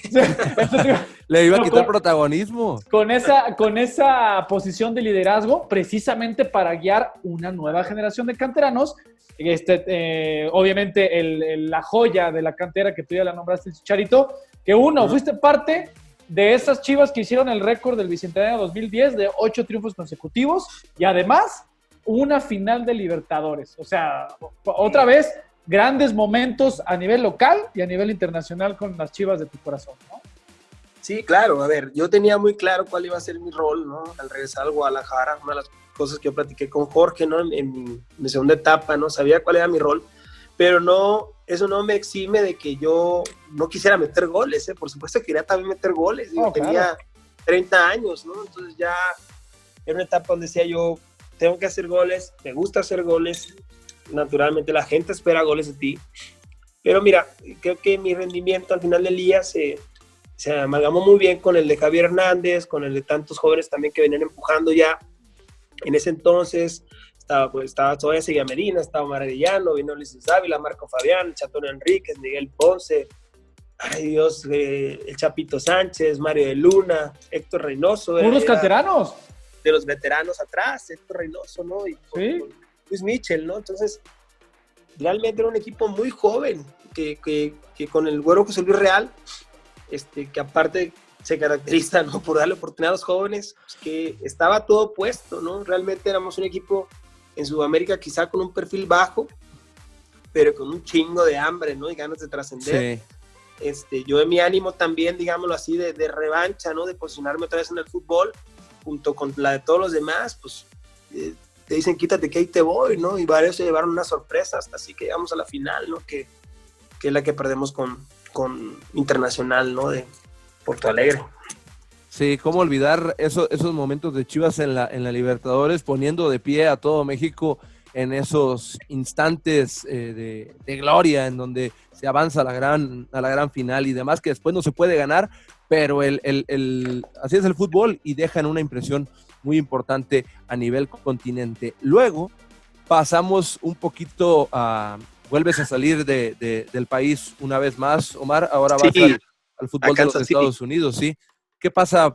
Le iba a quitar protagonismo. Con esa posición de liderazgo, precisamente para guiar una nueva generación de canteranos. Obviamente la joya de la cantera que tú ya la nombraste, el Chicharito, que fuiste parte de esas Chivas que hicieron el récord del Bicentenario 2010 de 8 triunfos consecutivos y además una final de Libertadores. O sea, otra vez, grandes momentos a nivel local y a nivel internacional con las Chivas de tu corazón, ¿no? Sí, claro. A ver, yo tenía muy claro cuál iba a ser mi rol, ¿no? Al regresar al Guadalajara, una de las cosas que yo platiqué con Jorge, ¿no? En mi segunda etapa, ¿no? Sabía cuál era mi rol, pero eso no me exime de que yo no quisiera meter goles, ¿eh? Por supuesto que quería también meter goles. Yo tenía 30 años, ¿no? Entonces ya era una etapa donde decía yo, tengo que hacer goles, me gusta hacer goles, naturalmente la gente espera goles de ti, pero mira, creo que mi rendimiento al final del día se amalgamó muy bien con el de Javier Hernández, con el de tantos jóvenes también que venían empujando ya. En ese entonces todavía seguía Medina, estaba Omar Arellano, vino Luis Dávila, Marco Fabián, Chatón Enríquez, Miguel Ponce, ay Dios, el Chapito Sánchez, Mario de Luna, Héctor Reynoso. Unos canteranos. De los veteranos atrás, Héctor Reynoso, ¿no? Y ¿Sí? con Luis Michel, ¿no? Entonces, realmente era un equipo muy joven, que con el güero José Luis Real, que aparte se caracteriza, ¿no? Por darle oportunidad a los jóvenes, pues que estaba todo puesto, ¿no? Realmente éramos un equipo en Sudamérica quizá con un perfil bajo, pero con un chingo de hambre, ¿no? Y ganas de trascender. Sí. Yo en mi ánimo también, digámoslo así, de revancha, ¿no? De posicionarme otra vez en el fútbol, junto con la de todos los demás, pues te dicen quítate que ahí te voy, ¿no? Y varios se llevaron una sorpresa hasta así que llegamos a la final, ¿no? Que es la que perdemos con Internacional, ¿no? De Porto Alegre. Sí, cómo olvidar esos momentos de Chivas en la Libertadores, poniendo de pie a todo México en esos instantes de gloria, en donde se avanza a la gran final y demás, que después no se puede ganar, pero así es el fútbol y dejan una impresión muy importante a nivel continente. Luego pasamos un poquito vuelves a salir del país una vez más, Omar, ahora vas al fútbol de los Estados Unidos, ¿sí? ¿Qué pasa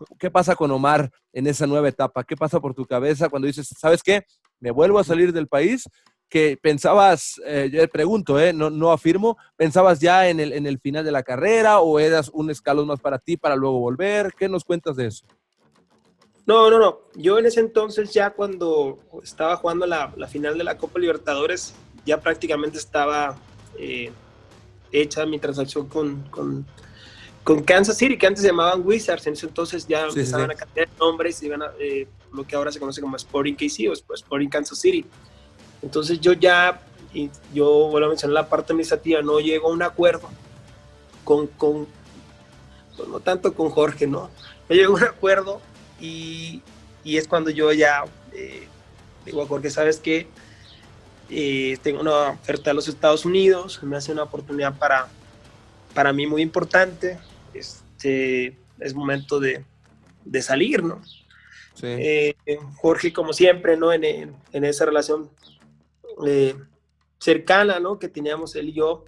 con Omar en esa nueva etapa? ¿Qué pasa por tu cabeza cuando dices, ¿sabes qué? Me vuelvo a salir del país, que pensabas, yo pregunto, no afirmo, ¿pensabas ya en el final de la carrera o eras un escalón más para ti para luego volver? ¿Qué nos cuentas de eso? No. Yo en ese entonces ya cuando estaba jugando la final de la Copa Libertadores, ya prácticamente estaba hecha mi transacción con Kansas City, que antes se llamaban Wizards. En ese entonces ya empezaban a cambiar nombres y iban a lo que ahora se conoce como Sporting KC o Sporting Kansas City. Entonces yo vuelvo a mencionar la parte administrativa, no llego a un acuerdo pues no tanto con Jorge, ¿no? No llego a un acuerdo y es cuando yo ya digo a Jorge, ¿sabes qué? Tengo una oferta de los Estados Unidos, me hace una oportunidad para mí muy importante, es momento de salir, ¿no? Sí. Jorge, como siempre, ¿no? En esa relación cercana, ¿no? Que teníamos él y yo,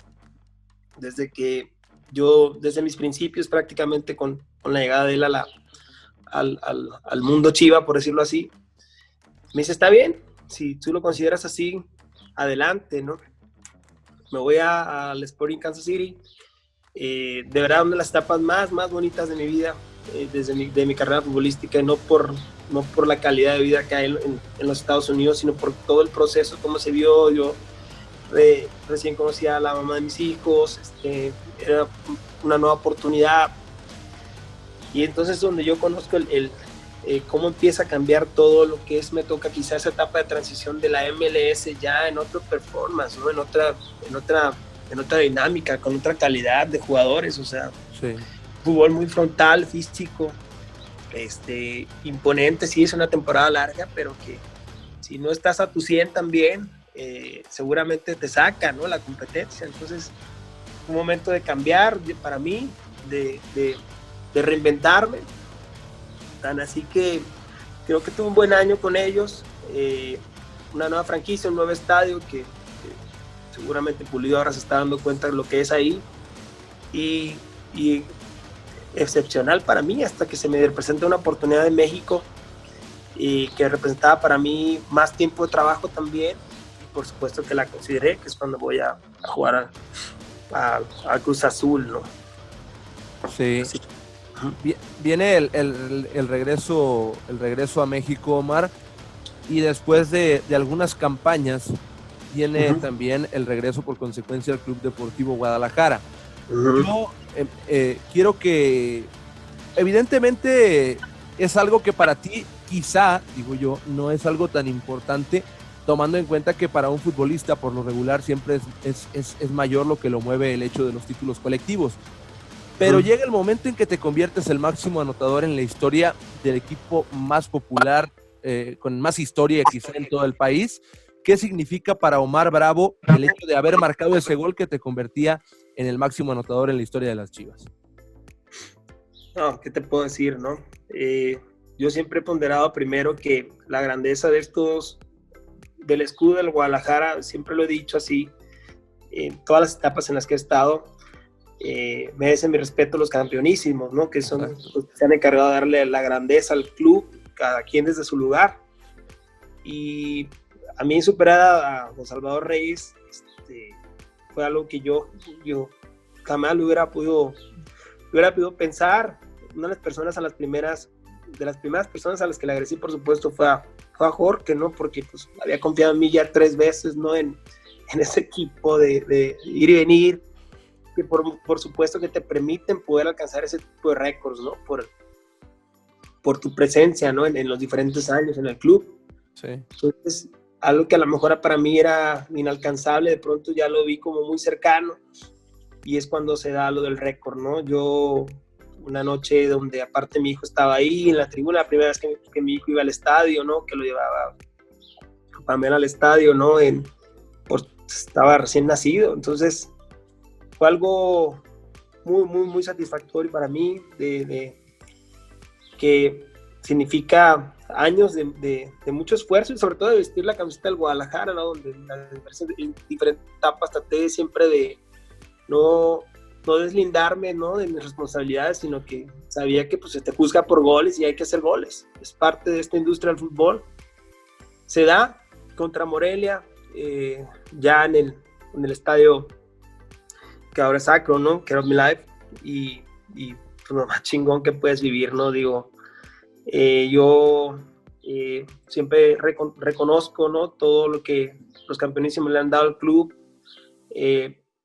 desde mis principios prácticamente con la llegada de él al mundo Chiva, por decirlo así, me dice, está bien, si tú lo consideras así, adelante, ¿no? Me voy al Sporting Kansas City, de verdad una de las etapas más bonitas de mi vida, de mi carrera futbolística, no por la calidad de vida que hay en los Estados Unidos, sino por todo el proceso, cómo se vio. Yo recién conocí a la mamá de mis hijos, era una nueva oportunidad, y entonces donde yo conozco cómo empieza a cambiar todo lo que me toca quizás esa etapa de transición de la MLS ya en otro performance, ¿no? en otra dinámica, con otra calidad de jugadores, o sea, sí. Fútbol muy frontal, físico, imponente. Sí, es una temporada larga, pero que si no estás a tu 100 también, seguramente te saca, ¿no? La competencia. Entonces, un momento de cambiar para mí, de reinventarme. Tan así que creo que tuve un buen año con ellos, una nueva franquicia, un nuevo estadio que seguramente Pulido ahora se está dando cuenta de lo que es ahí, y excepcional para mí hasta que se me presenta una oportunidad en México, y que representaba para mí más tiempo de trabajo también, y por supuesto que la consideré, que es cuando voy a jugar a Cruz Azul, ¿no? Sí. Así. Viene el regreso a México, Omar, y después de algunas campañas viene también el regreso por consecuencia al Club Deportivo Guadalajara. Yo quiero que, evidentemente, es algo que para ti, quizá, digo yo, no es algo tan importante, tomando en cuenta que para un futbolista, por lo regular, siempre es mayor lo que lo mueve el hecho de los títulos colectivos. Pero llega el momento en que te conviertes el máximo anotador en la historia del equipo más popular, con más historia quizá en todo el país. ¿Qué significa para Omar Bravo el hecho de haber marcado ese gol que te convertía en el máximo anotador en la historia de las Chivas? No, ¿qué te puedo decir, no? Yo siempre he ponderado primero que la grandeza de del escudo del Guadalajara, siempre lo he dicho así, en todas las etapas en las que he estado, merecen mi respeto los campeonísimos, ¿no? Que son los que se han encargado de darle la grandeza al club, cada quien desde su lugar. Y a mí superar a Don Salvador Reyes fue algo que yo jamás lo hubiera podido pensar. Una de las personas de las primeras personas a las que le agradecí, por supuesto, fue a Jorge, ¿no? Porque pues había confiado en mí ya 3 veces, ¿no? En ese equipo de ir y venir, que por supuesto que te permiten poder alcanzar ese tipo de récords, ¿no? Por tu presencia, ¿no? En los diferentes años en el club. Sí. Entonces, algo que a lo mejor para mí era inalcanzable, de pronto ya lo vi como muy cercano, y es cuando se da lo del récord, ¿no? Yo, una noche donde aparte mi hijo estaba ahí en la tribuna, la primera vez que mi hijo iba al estadio, ¿no? Que lo llevaba Pamela al estadio, ¿no? Estaba recién nacido, entonces fue algo muy, muy, muy satisfactorio para mí, que significa años de mucho esfuerzo, y sobre todo de vestir la camiseta del Guadalajara, ¿no? Donde en diferentes etapas traté siempre de no deslindarme, ¿no? De mis responsabilidades, sino que sabía que pues, se te juzga por goles y hay que hacer goles. Es parte de esta industria del fútbol. Se da contra Morelia, ya en el estadio que ahora es Acro, ¿no? Que era mi life, y pues, lo más chingón que puedes vivir, ¿no? Digo, yo siempre reconozco, ¿no? Todo lo que los campeonísimos le han dado al club,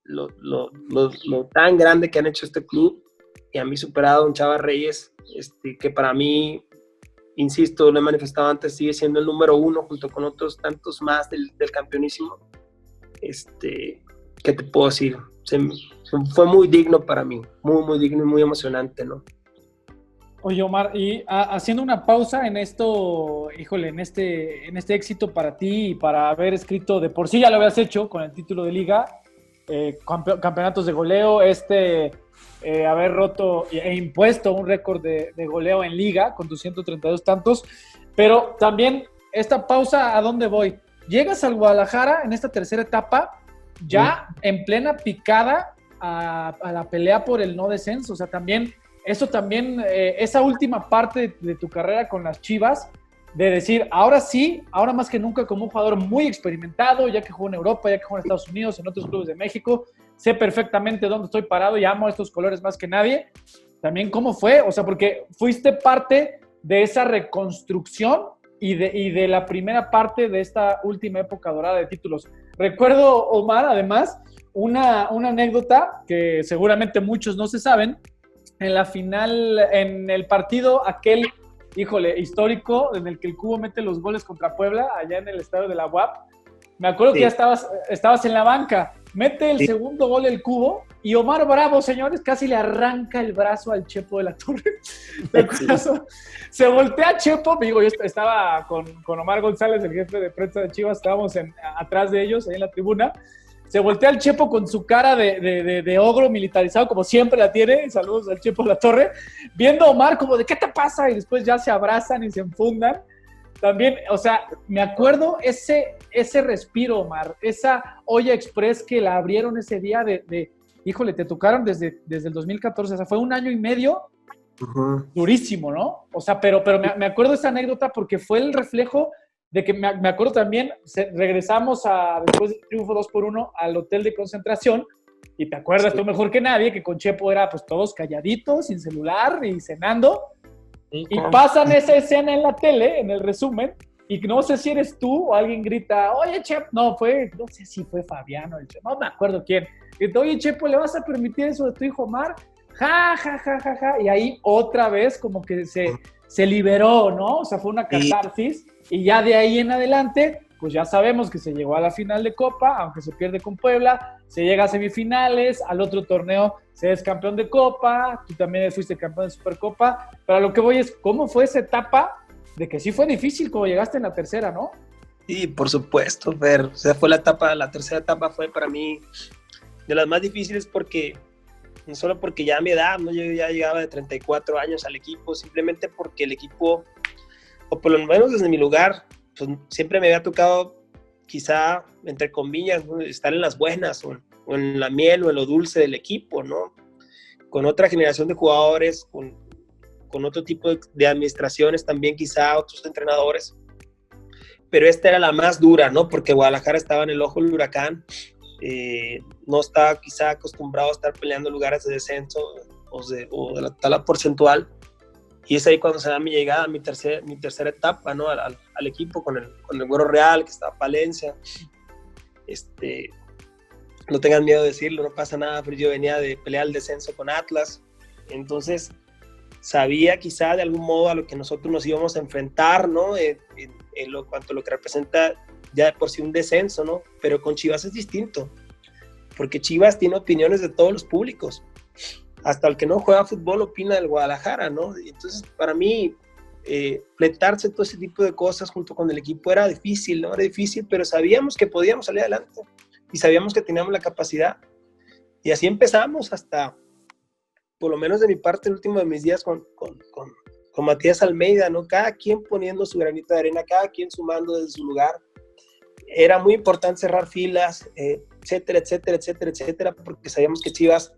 lo tan grande que han hecho este club, y a mí superado a Don Chava Reyes, que para mí, insisto, lo he manifestado antes, sigue siendo el número 1 junto con otros tantos más del campeonísimo. ¿Qué te puedo decir? Fue muy digno para mí, muy, muy digno y muy emocionante, ¿no? Oye, Omar, y haciendo una pausa en esto, híjole, en este éxito para ti y para haber escrito, de por sí ya lo habías hecho con el título de liga, campeonatos de goleo, haber roto e impuesto un récord de goleo en liga con tus 132 tantos, pero también esta pausa, ¿a dónde voy? Llegas al Guadalajara en esta tercera etapa, ya en plena picada a la pelea por el no descenso, o sea, también eso también, esa última parte de tu carrera con las Chivas, de decir, ahora sí, ahora más que nunca como un jugador muy experimentado, ya que jugó en Europa, ya que jugó en Estados Unidos, en otros clubes de México, sé perfectamente dónde estoy parado y amo estos colores más que nadie. También cómo fue, o sea, porque fuiste parte de esa reconstrucción y de la primera parte de esta última época dorada de títulos. Recuerdo, Omar, además, una anécdota que seguramente muchos no se saben. En la final, en el partido aquel, híjole, histórico, en el que el Cubo mete los goles contra Puebla, allá en el estadio de la UAP, me acuerdo que ya estabas en la banca, mete el segundo gol el Cubo, y Omar Bravo, señores, casi le arranca el brazo al Chepo de la Torre. Se voltea Chepo, digo, yo estaba con Omar González, el jefe de prensa de Chivas, estábamos atrás de ellos, ahí en la tribuna. se voltea el Chepo con su cara de ogro militarizado, como siempre la tiene, saludos al Chepo La Torre, viendo a Omar como de, ¿qué te pasa? Y después ya se abrazan y se enfundan. También, o sea, me acuerdo ese respiro, Omar, esa olla express que la abrieron ese día híjole, te tocaron desde el 2014, o sea, fue 1 año y medio, durísimo, ¿no? O sea, pero me acuerdo esa anécdota porque fue el reflejo de que me acuerdo también, regresamos después del triunfo 2-1 al hotel de concentración, y te acuerdas tú mejor que nadie que con Chepo era pues todos calladitos, sin celular y cenando, y pasan esa escena en la tele, en el resumen, y no sé si eres tú o alguien grita, oye Chepo, no sé si fue Fabiano, no me acuerdo quién, grita, oye Chepo, ¿le vas a permitir eso de tu hijo Omar? Ja, ja, ja, ja, ja, y ahí otra vez como que se liberó, ¿no? O sea, fue una catarsis, y ya de ahí en adelante, pues ya sabemos que se llegó a la final de Copa, aunque se pierde con Puebla, se llega a semifinales, al otro torneo se es campeón de Copa, tú también fuiste campeón de Supercopa, pero a lo que voy es, ¿cómo fue esa etapa de que sí fue difícil como llegaste en la tercera, ¿no? Sí, por supuesto, Fer. O sea, la tercera etapa fue para mí de las más difíciles porque, no solo porque ya a mi edad, ¿no? Yo ya llegaba de 34 años al equipo, simplemente porque el equipo, o por lo menos desde mi lugar, pues siempre me había tocado, quizá, entre comillas, ¿no? Estar en las buenas, o en la miel, o en lo dulce del equipo, ¿no? Con otra generación de jugadores, con otro tipo de administraciones también, quizá otros entrenadores, pero esta era la más dura, ¿no? Porque Guadalajara estaba en el ojo del huracán, no estaba quizá acostumbrado a estar peleando lugares de descenso o de la tabla porcentual, y es ahí cuando se da mi llegada, mi tercera etapa, ¿no? al equipo con el Güero Real, que estaba Palencia. No tengan miedo de decirlo, no pasa nada, pero yo venía de pelear el descenso con Atlas, entonces sabía quizá de algún modo a lo que nosotros nos íbamos a enfrentar, ¿no? En cuanto a lo que representa ya de por sí un descenso, ¿no? Pero con Chivas es distinto, porque Chivas tiene opiniones de todos los públicos, hasta el que no juega fútbol opina del Guadalajara, ¿no? Entonces, para mí, fletarse todo ese tipo de cosas junto con el equipo era difícil, ¿no? Era difícil, pero sabíamos que podíamos salir adelante y sabíamos que teníamos la capacidad. Y así empezamos hasta, por lo menos de mi parte, el último de mis días con Matías Almeida, ¿no? Cada quien poniendo su granito de arena, cada quien sumando desde su lugar. Era muy importante cerrar filas, etcétera, etcétera, etcétera, etcétera, porque sabíamos que Chivas,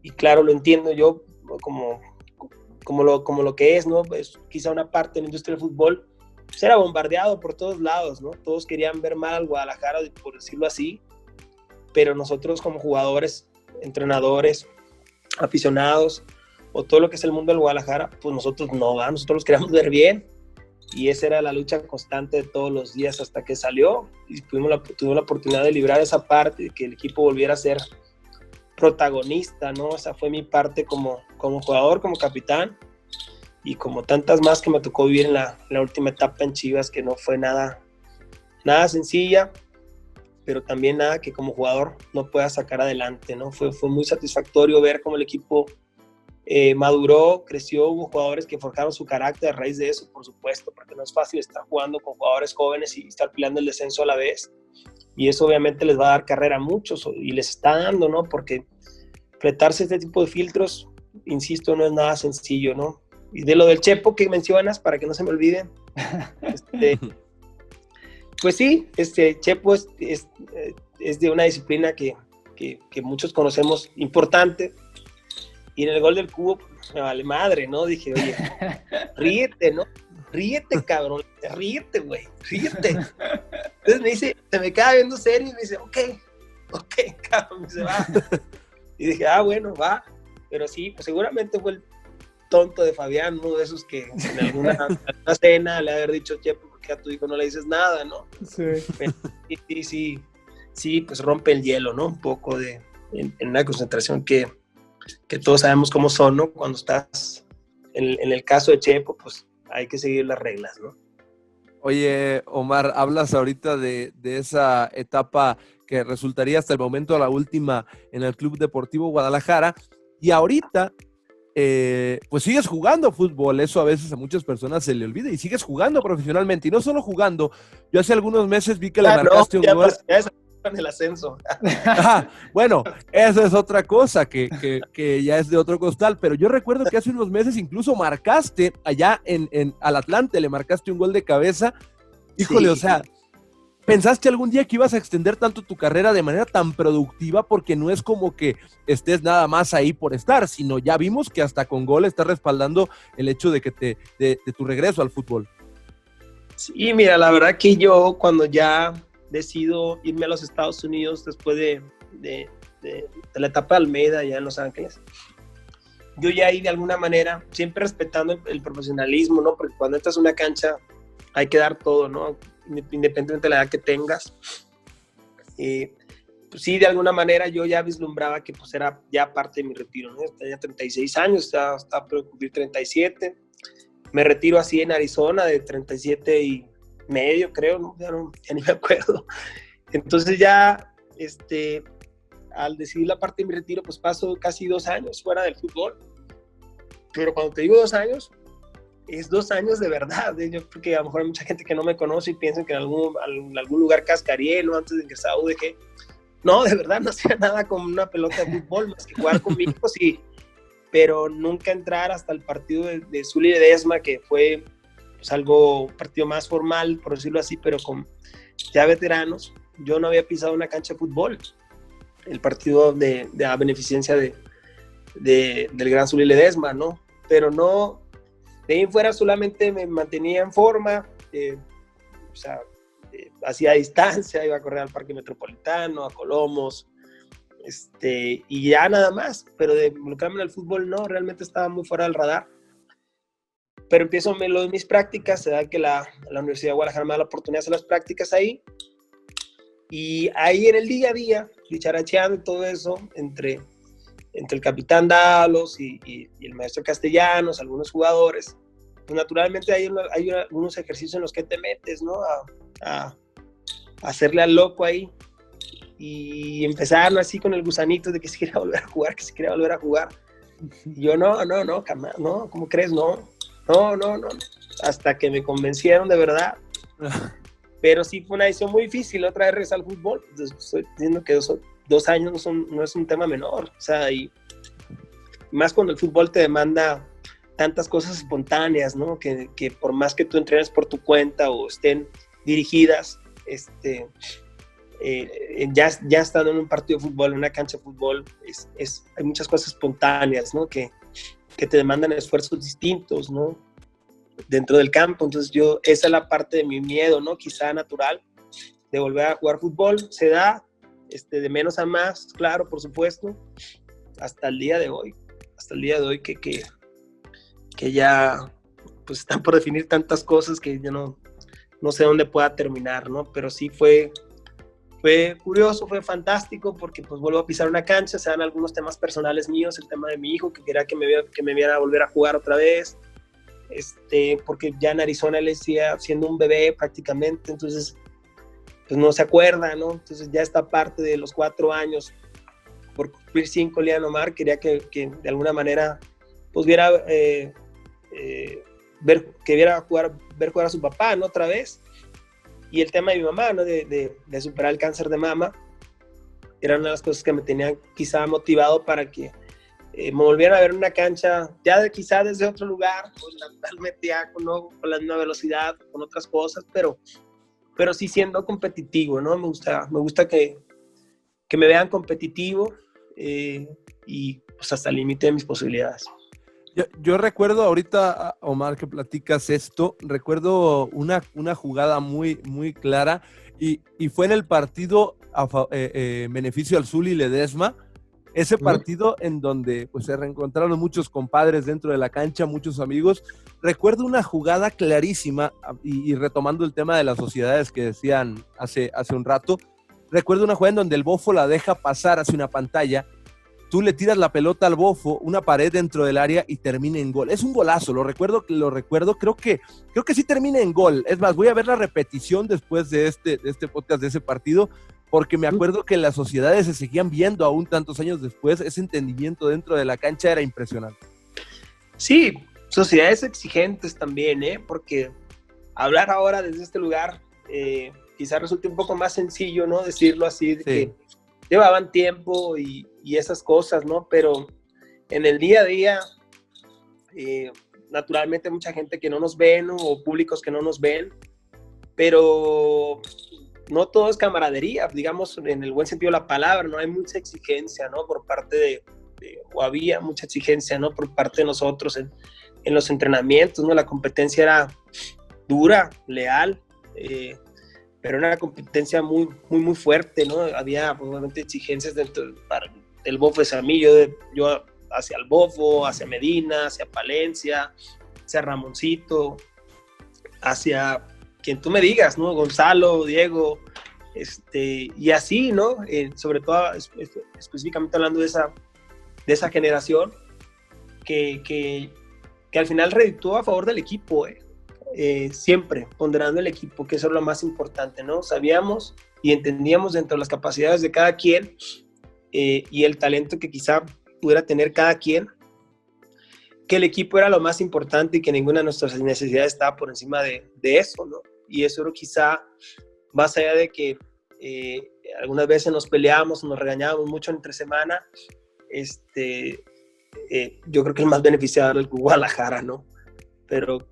y claro, lo entiendo yo como lo que es, ¿no? Pues quizá una parte de la industria del fútbol, pues era bombardeado por todos lados, ¿no? Todos querían ver mal al Guadalajara, por decirlo así, pero nosotros como jugadores, entrenadores, aficionados, o todo lo que es el mundo del Guadalajara, pues nosotros no, ¿verdad? Nosotros los queríamos ver bien, y esa era la lucha constante de todos los días hasta que salió, y tuvimos la oportunidad de librar esa parte, de que el equipo volviera a ser protagonista, ¿no? Esa fue mi parte como jugador, como capitán, y como tantas más que me tocó vivir en la última etapa en Chivas, que no fue nada sencilla, pero también nada que como jugador no pueda sacar adelante, ¿no? Fue muy satisfactorio ver cómo el equipo maduró, creció, hubo jugadores que forjaron su carácter a raíz de eso, por supuesto, porque no es fácil estar jugando con jugadores jóvenes y estar peleando el descenso a la vez, y eso obviamente les va a dar carrera a muchos, y les está dando, ¿no? Porque fletarse este tipo de filtros, insisto, no es nada sencillo, ¿no? Y de lo del Chepo que mencionas, para que no se me olviden, pues sí, Chepo es de una disciplina que muchos conocemos importante, y en el gol del cubo, pues, me vale madre, ¿no? Dije, oye, ríete, ¿no? Ríete, cabrón, ríete, güey, ríete. Entonces me dice, se me queda viendo serio y me dice, ok, cabrón, me dice, va. Y dije, bueno, va. Pero sí, pues seguramente fue el tonto de Fabián, uno de esos que en alguna cena le haber dicho, Chepo, ¿por qué a tu hijo no le dices nada, no? Sí. Pero sí, pues rompe el hielo, ¿no? Un poco en una concentración que todos sabemos cómo son, ¿no? Cuando estás, en el caso de Chepo, pues hay que seguir las reglas, ¿no? Oye, Omar, hablas ahorita de esa etapa que resultaría hasta el momento la última en el Club Deportivo Guadalajara, y ahorita pues sigues jugando fútbol. Eso a veces a muchas personas se le olvida, y sigues jugando profesionalmente, y no solo jugando. Yo hace algunos meses vi que le marcaste un gol. en el ascenso. Bueno, eso es otra cosa que ya es de otro costal, pero yo recuerdo que hace unos meses incluso marcaste allá al Atlante, le marcaste un gol de cabeza. Híjole, sí. O sea, ¿pensaste algún día que ibas a extender tanto tu carrera de manera tan productiva? Porque no es como que estés nada más ahí por estar, sino ya vimos que hasta con gol estás respaldando el hecho de que de tu regreso al fútbol. Sí, mira, la verdad que yo cuando ya decido irme a los Estados Unidos después de la etapa de Almeida allá en Los Ángeles, yo ya ahí de alguna manera, siempre respetando el profesionalismo, ¿no? Porque cuando entras a una cancha hay que dar todo, ¿no? Independientemente de la edad que tengas. Pues sí, de alguna manera yo ya vislumbraba que pues era ya parte de mi retiro, ¿no? Tenía 36 años, estaba por cumplir 37. Me retiro así en Arizona de 37 y medio, creo, ¿no? Ya ni me acuerdo. Entonces ya, al decidir la parte de mi retiro, pues paso casi 2 años fuera del fútbol. Pero cuando te digo 2 años, es 2 años de verdad, ¿eh? Yo creo que a lo mejor hay mucha gente que no me conoce y piensan que en algún lugar cascaría, ¿no? Antes de ingresar a UDG. No, de verdad no hacía nada con una pelota de fútbol, más que jugar con mis hijos, pero nunca entrar hasta el partido de Zuli Ledesma, que fue pues, un partido más formal, por decirlo así, pero con ya veteranos. Yo no había pisado una cancha de fútbol. El partido de la beneficencia del gran Zuli Ledesma, ¿no? Pero no, de ahí en fuera solamente me mantenía en forma, hacía distancia, iba a correr al Parque Metropolitano, a Colomos, y ya nada más, pero de involucrarme en el fútbol no, realmente estaba muy fuera del radar. Pero empiezo lo de mis prácticas, se da que la Universidad de Guadalajara me da la oportunidad de hacer las prácticas ahí, y ahí en el día a día, dicharacheando y todo eso, entre el capitán Dávalos y el maestro Castellanos, algunos jugadores, pues naturalmente hay unos ejercicios en los que te metes, ¿no? A hacerle al loco ahí, y empezaron así con el gusanito de que se quería volver a jugar, Y yo, no, jamás, no, ¿cómo crees? No, hasta que me convencieron de verdad. Pero sí fue una decisión muy difícil, otra vez regresar al fútbol. Estoy diciendo que 2 años no es un tema menor, o sea, y más cuando el fútbol te demanda tantas cosas espontáneas, ¿no? Que por más que tú entrenes por tu cuenta o estén dirigidas, ya estando en un partido de fútbol, en una cancha de fútbol, hay muchas cosas espontáneas, ¿no? Que te demandan esfuerzos distintos, ¿no? Dentro del campo. Entonces esa es la parte de mi miedo, ¿no? Quizá natural, de volver a jugar fútbol. Se da de menos a más, claro, por supuesto, hasta el día de hoy que ya pues están por definir tantas cosas que yo no sé dónde pueda terminar, ¿no? Pero sí fue curioso, fue fantástico, porque pues vuelvo a pisar una cancha, se dan algunos temas personales míos, el tema de mi hijo, que quería que me viera volver a jugar otra vez, porque ya en Arizona él decía siendo un bebé prácticamente, entonces pues no se acuerda, ¿no? Entonces ya esta parte de los 4 años, por cumplir 5, Lian Omar quería que de alguna manera pues ver jugar a su papá, ¿no? Otra vez. Y el tema de mi mamá, ¿no? De superar el cáncer de mama, era una de las cosas que me tenían quizá motivado para que me volvieran a ver en una cancha, quizá desde otro lugar, pues naturalmente ya con la misma velocidad, con otras cosas, pero sí siendo competitivo, ¿no? Me gusta que me vean competitivo, y pues hasta el límite de mis posibilidades. Yo recuerdo ahorita, Omar, que platicas esto, recuerdo una jugada muy, muy clara, y fue en el partido beneficio al Zuli Ledesma, ese partido en donde pues, se reencontraron muchos compadres dentro de la cancha, muchos amigos. Recuerdo una jugada clarísima, y retomando el tema de las sociedades que decían hace un rato, recuerdo una jugada en donde el Bofo la deja pasar hacia una pantalla, tú le tiras la pelota al Bofo, una pared dentro del área y termina en gol. Es un golazo, lo recuerdo, creo que sí termina en gol. Es más, voy a ver la repetición después de este podcast de ese partido, porque me acuerdo que las sociedades se seguían viendo aún tantos años después. Ese entendimiento dentro de la cancha era impresionante. Sí, sociedades exigentes también, porque hablar ahora desde este lugar, quizás resulte un poco más sencillo, ¿no? Decirlo así, de Sí. que llevaban tiempo y esas cosas, ¿no? Pero en el día a día, naturalmente hay mucha gente que no nos ve, ¿no? O públicos que no nos ven, pero no todo es camaradería, digamos, en el buen sentido de la palabra, ¿no? Hay mucha exigencia, ¿no? Por parte o había mucha exigencia, ¿no? Por parte de nosotros en los entrenamientos, ¿no? La competencia era dura, leal, pero era una competencia muy, muy, muy fuerte, ¿no? Había, obviamente, exigencias para el bofo hacia mí, yo hacia el bofo, hacia Medina, hacia Palencia, hacia Ramoncito, hacia quien tú me digas, ¿no? Gonzalo, Diego, y así, ¿no? Sobre todo, específicamente hablando de esa generación, que al final redituó a favor del equipo, siempre ponderando el equipo, que eso es lo más importante, ¿no? Sabíamos y entendíamos dentro de las capacidades de cada quien y el talento que quizá pudiera tener cada quien, que el equipo era lo más importante y que ninguna de nuestras necesidades estaba por encima de eso, ¿no? Y eso era quizá, más allá de que algunas veces nos peleábamos o nos regañábamos mucho entre semana, yo creo que el más beneficiado era el Guadalajara, ¿no? Pero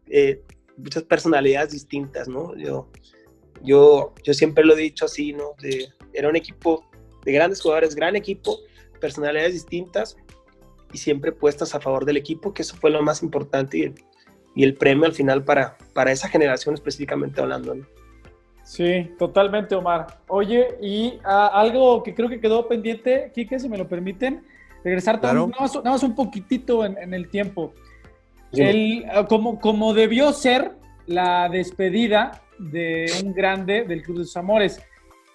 muchas personalidades distintas, ¿no? Yo siempre lo he dicho así, ¿no? Era un equipo de grandes jugadores, gran equipo, personalidades distintas y siempre puestas a favor del equipo, que eso fue lo más importante y el premio al final para esa generación específicamente hablando, ¿no? Sí, totalmente, Omar. Oye, y algo que creo que quedó pendiente, Quique, si me lo permiten, regresar Claro. nada más un poquitito en el tiempo. Sí. Como debió ser la despedida de un grande del Club de sus Amores.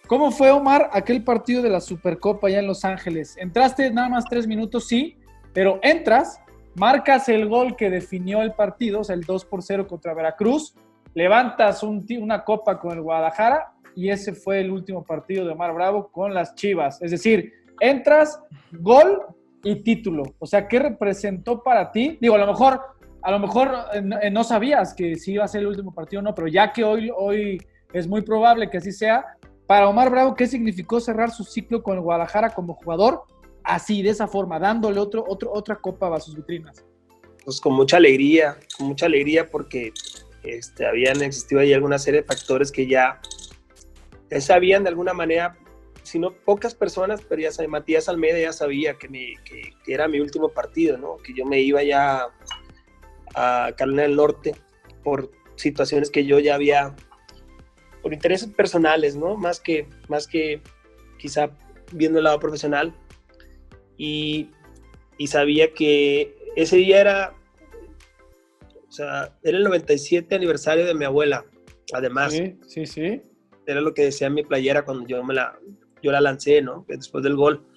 ¿Cómo fue, Omar, aquel partido de la Supercopa allá en Los Ángeles? Entraste nada más 3 minutos, sí, pero entras, marcas el gol que definió el partido, o sea, el 2-0 contra Veracruz, levantas una copa con el Guadalajara y ese fue el último partido de Omar Bravo con las Chivas. Es decir, entras, gol y título. O sea, ¿qué representó para ti? Digo, a lo mejor no sabías que si iba a ser el último partido o no, pero ya que hoy es muy probable que así sea, para Omar Bravo, ¿qué significó cerrar su ciclo con el Guadalajara como jugador? Así, de esa forma, dándole otra copa a sus vitrinas. Pues con mucha alegría porque habían existido ahí alguna serie de factores que ya sabían de alguna manera, si no pocas personas, pero ya sabía, Matías Almeida ya sabía que era mi último partido, ¿no? Que yo me iba ya a Carolina del Norte por situaciones que yo ya había, por intereses personales, ¿no? Más que quizá viendo el lado profesional, y sabía que ese día era el 97 aniversario de mi abuela, además. Sí. Era lo que decía en mi playera cuando yo la lancé, ¿no? Después del gol.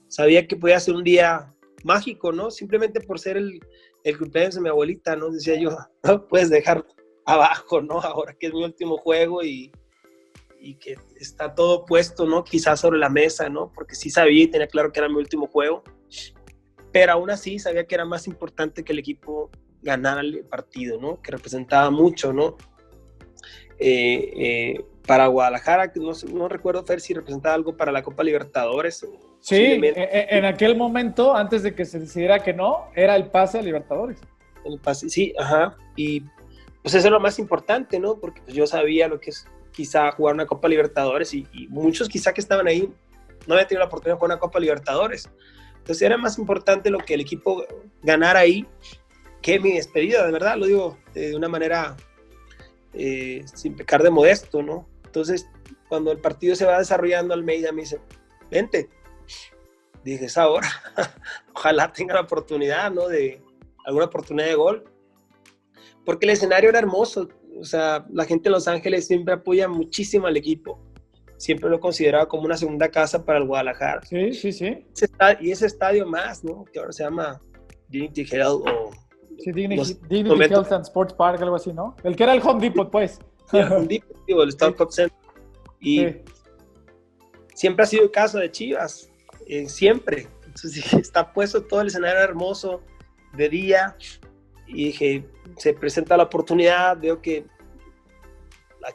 Sabía que podía ser un día mágico, ¿no? Simplemente por ser el cumpleaños de mi abuelita, ¿no? Decía yo, no puedes dejar abajo, ¿no? Ahora que es mi último juego y que está todo puesto, ¿no? Quizás sobre la mesa, ¿no? Porque sí sabía y tenía claro que era mi último juego, pero aún así sabía que era más importante que el equipo ganara el partido, ¿no? Que representaba mucho, ¿no? Para Guadalajara, no recuerdo, Fer, si representaba algo para la Copa Libertadores. Sí, en aquel momento, antes de que se decidiera que no, era el pase a Libertadores. El pase, sí, ajá. Y pues eso es lo más importante, ¿no? Porque pues, yo sabía lo que es quizá jugar una Copa Libertadores y muchos quizá que estaban ahí no habían tenido la oportunidad de jugar una Copa Libertadores. Entonces era más importante lo que el equipo ganara ahí que mi despedida, de verdad, lo digo de una manera sin pecar de modesto, ¿no? Entonces, cuando el partido se va desarrollando, Almeida me dice, vente. Dije, es ahora. Ojalá tenga la oportunidad, ¿no? De alguna oportunidad de gol. Porque el escenario era hermoso. O sea, la gente de Los Ángeles siempre apoya muchísimo al equipo. Siempre lo consideraba como una segunda casa para el Guadalajara. Sí. Y ese estadio más, ¿no? Que ahora se llama Dignity Health o... Sí, Dignity Health and Sports Park, algo así, ¿no? El que era el Home Depot, pues. Sí, el Home Depot, el Startup Center. Y siempre ha sido casa de Chivas. Siempre. Entonces, está puesto todo el escenario hermoso de día. Y dije, se presenta la oportunidad, veo que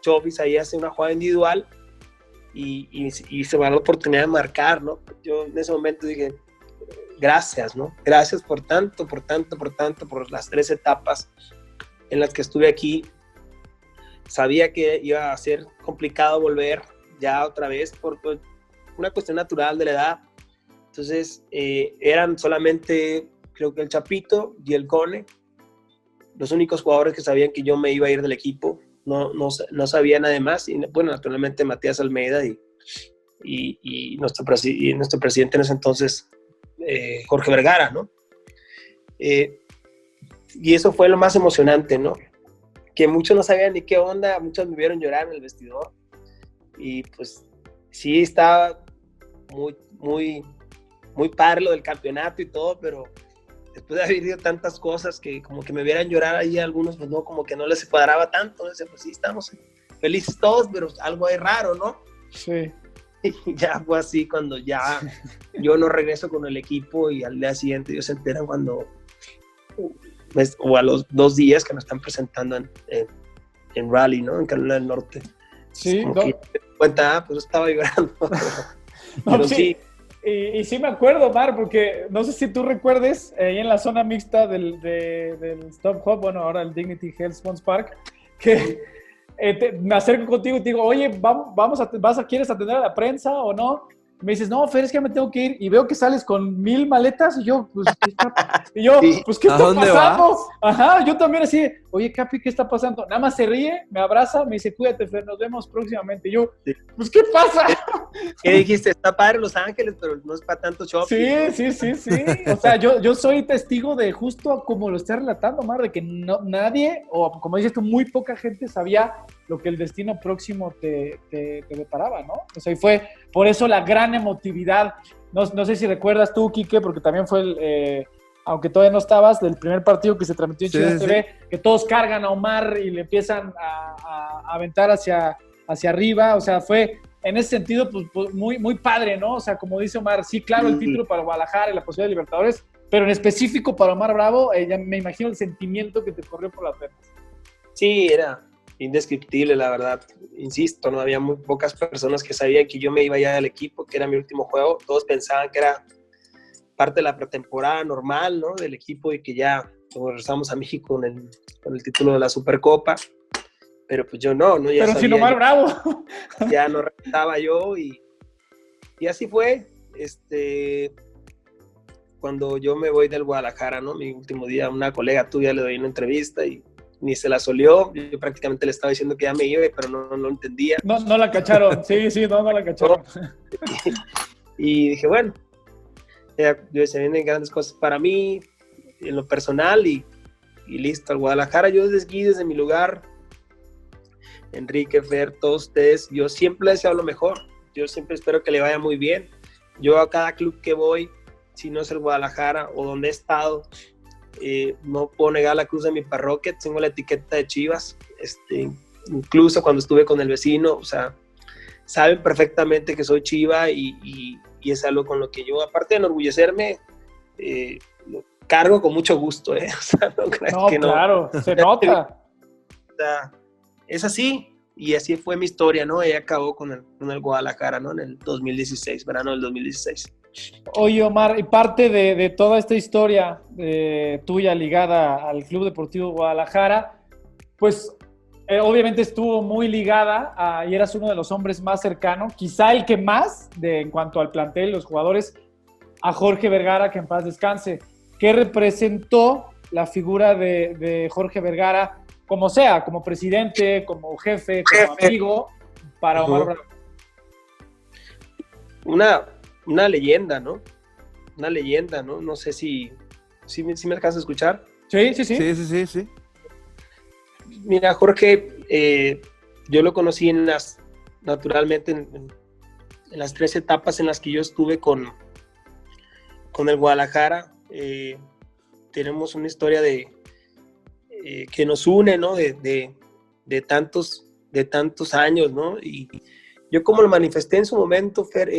Chofis ahí hace una jugada individual y se va la oportunidad de marcar, ¿no? Yo en ese momento dije, gracias, ¿no? Gracias por las 3 etapas en las que estuve aquí. Sabía que iba a ser complicado volver ya otra vez por una cuestión natural de la edad. Entonces, eran solamente, creo que el Chapito y el Cone, los únicos jugadores que sabían que yo me iba a ir del equipo. No sabía nada más. Y bueno, naturalmente Matías Almeida y nuestro presidente en ese entonces, Jorge Vergara, ¿no? Y eso fue lo más emocionante, ¿no? Que muchos no sabían ni qué onda, muchos me vieron llorar en el vestidor. Y pues sí, estaba muy padre lo del campeonato y todo, pero después de haber vivido tantas cosas que como que me vieran llorar ahí algunos, pues no, como que no les cuadraba tanto. Entonces, pues sí, estamos felices todos, pero algo hay raro, ¿no? Sí. Y ya fue así cuando ya yo no regreso con el equipo y al día siguiente ellos se enteran cuando, o a los 2 días que nos están presentando en Raleigh, ¿no? En Carolina del Norte. Sí, como que me di cuenta, pues estaba llorando. No, sí. Y sí me acuerdo, Mar, porque no sé si tú recuerdes, ahí en la zona mixta del Stop Hub, bueno, ahora el Dignity Health Sports Park, que me acerco contigo y te digo, oye, ¿quieres atender a la prensa o no? Me dices, no, Fer, es que ya me tengo que ir. Y veo que sales con 1000 maletas y yo, pues, ¿qué está pasando? Ajá, yo también así, oye, Capi, ¿qué está pasando? Nada más se ríe, me abraza, me dice, cuídate, Fer, nos vemos próximamente. Y yo, pues, ¿qué pasa? ¿Qué dijiste? Está padre Los Ángeles, pero no es para tanto shopping. Sí. O sea, yo soy testigo de justo como lo estás relatando, Mar, de que nadie, o como dices tú, muy poca gente sabía lo que el destino próximo te deparaba, ¿no? O sea, y fue por eso la gran emotividad. No sé si recuerdas tú, Quique, porque también fue aunque todavía no estabas, del primer partido que se transmitió en Chivas TV, que todos cargan a Omar y le empiezan a aventar hacia arriba. O sea, fue en ese sentido pues muy padre, ¿no? O sea, como dice Omar, sí, claro, el título para Guadalajara y la posibilidad de Libertadores, pero en específico para Omar Bravo, ya me imagino el sentimiento que te corrió por las venas. Sí, era indescriptible, la verdad. Insisto, no había muy pocas personas que sabían que yo me iba ya del equipo, que era mi último juego. Todos pensaban que era parte de la pretemporada normal, ¿no? Del equipo y que ya regresamos a México con el título de la Supercopa. Pero pues yo no, ya pero sabía. sin Omar Bravo. Ya no regresaba yo y así fue. Cuando yo me voy del Guadalajara, ¿no? Mi último día, una colega tuya le doy una entrevista y ni se la solió. Yo prácticamente le estaba diciendo que ya me iba, pero no lo entendía. No la cacharon. Sí, no la cacharon. Y dije, bueno, se vienen grandes cosas para mí, en lo personal, y listo. Al Guadalajara, yo desde aquí, desde mi lugar, Enrique, Fer, todos ustedes, yo siempre les deseo lo mejor. Yo siempre espero que le vaya muy bien. Yo a cada club que voy, si no es el Guadalajara o donde he estado, no puedo negar la cruz de mi parroquia, tengo la etiqueta de Chivas, incluso cuando estuve con el vecino, o sea, saben perfectamente que soy Chiva y es algo con lo que yo, aparte de enorgullecerme, lo cargo con mucho gusto, O sea, no creas que no. Claro, se nota. O sea, es así, y así fue mi historia, ¿no? Ella acabó con el Guadalajara, ¿no? En el 2016, verano del 2016. Oye, Omar, y parte de toda esta historia tuya ligada al Club Deportivo Guadalajara, pues obviamente estuvo muy ligada y eras uno de los hombres más cercanos, quizá el que más, en cuanto al plantel, los jugadores, a Jorge Vergara, que en paz descanse. ¿Qué representó la figura de Jorge Vergara, como sea, como presidente, como jefe, como amigo, para Omar Bravo? Una leyenda, ¿no? Una leyenda, ¿no? No sé si me alcanzas a escuchar. Sí. Mira, Jorge, yo lo conocí naturalmente en las 3 etapas en las que yo estuve con el Guadalajara. Tenemos una historia que nos une, ¿no? De tantos años, ¿no? Y yo como lo manifesté en su momento, Fer,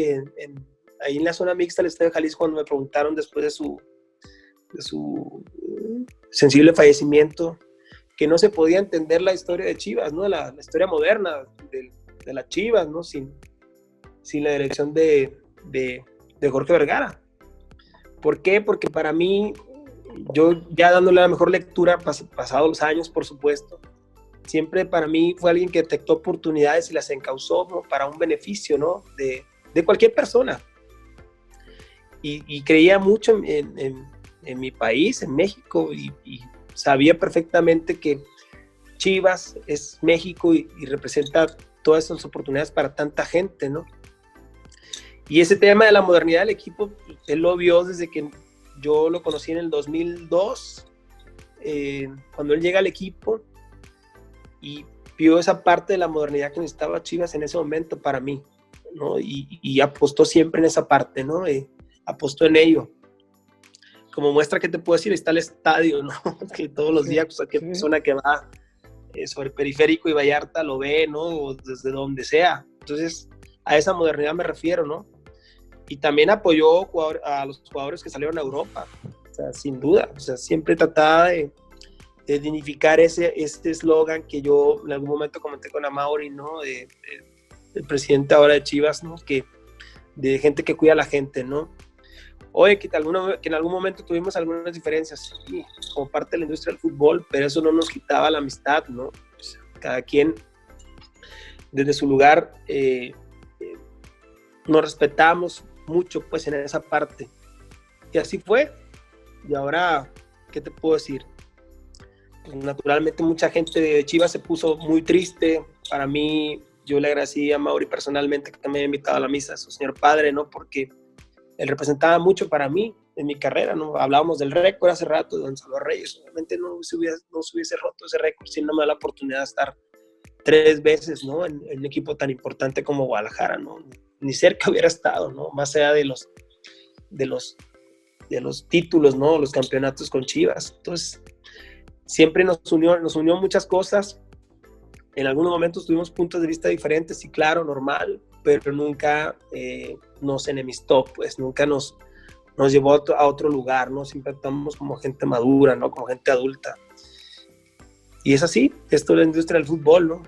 ahí en la zona mixta del Estadio Jalisco, cuando me preguntaron después de su sensible fallecimiento, que no se podía entender la historia de Chivas, ¿no? La historia moderna de las Chivas, ¿no? Sin la dirección de Jorge Vergara. ¿Por qué? Porque para mí, yo ya dándole la mejor lectura, pasados los años, por supuesto, siempre para mí fue alguien que detectó oportunidades y las encauzó, ¿no? Para un beneficio, ¿no? de cualquier persona. Y creía mucho en mi país, en México, y sabía perfectamente que Chivas es México y representa todas esas oportunidades para tanta gente, ¿no? Y ese tema de la modernidad del equipo, él lo vio desde que yo lo conocí en el 2002, cuando él llega al equipo, y vio esa parte de la modernidad que necesitaba Chivas en ese momento para mí, ¿no? Y apostó siempre en esa parte, ¿no? Apostó en ello. Como muestra, ¿qué te puedo decir? Está el estadio, ¿no? Que todos los días, pues, cualquier persona que va sobre Periférico y Vallarta lo ve, ¿no? O desde donde sea. Entonces, a esa modernidad me refiero, ¿no? Y también apoyó a los jugadores que salieron a Europa, o sea, sin duda. O sea, siempre trataba de dignificar este eslogan que yo en algún momento comenté con Amaury, ¿no? El presidente ahora de Chivas, ¿no? Que de gente que cuida a la gente, ¿no? Oye, que en algún momento tuvimos algunas diferencias, sí, como parte de la industria del fútbol, pero eso no nos quitaba la amistad, ¿no? O sea, cada quien desde su lugar nos respetamos mucho, pues, en esa parte. Y así fue. Y ahora, ¿qué te puedo decir? Pues, naturalmente mucha gente de Chivas se puso muy triste. Para mí, yo le agradecí a Mauri personalmente que me había invitado a la misa, a su señor padre, ¿no? Porque él representaba mucho para mí en mi carrera, ¿no? Hablábamos del récord hace rato de Don Salvador Reyes. Obviamente no se hubiese roto ese récord si no me da la oportunidad de estar 3 veces, ¿no? En un equipo tan importante como Guadalajara, ¿no? Ni cerca hubiera estado, ¿no? Más allá de los títulos, ¿no? Los campeonatos con Chivas. Entonces, siempre nos unió muchas cosas. En algunos momentos tuvimos puntos de vista diferentes, y claro, normal, pero nunca nos enemistó, pues nunca nos llevó a otro lugar, ¿no? Siempre estamos como gente madura, ¿no? Como gente adulta. Y es así, esto es la industria del fútbol, ¿no?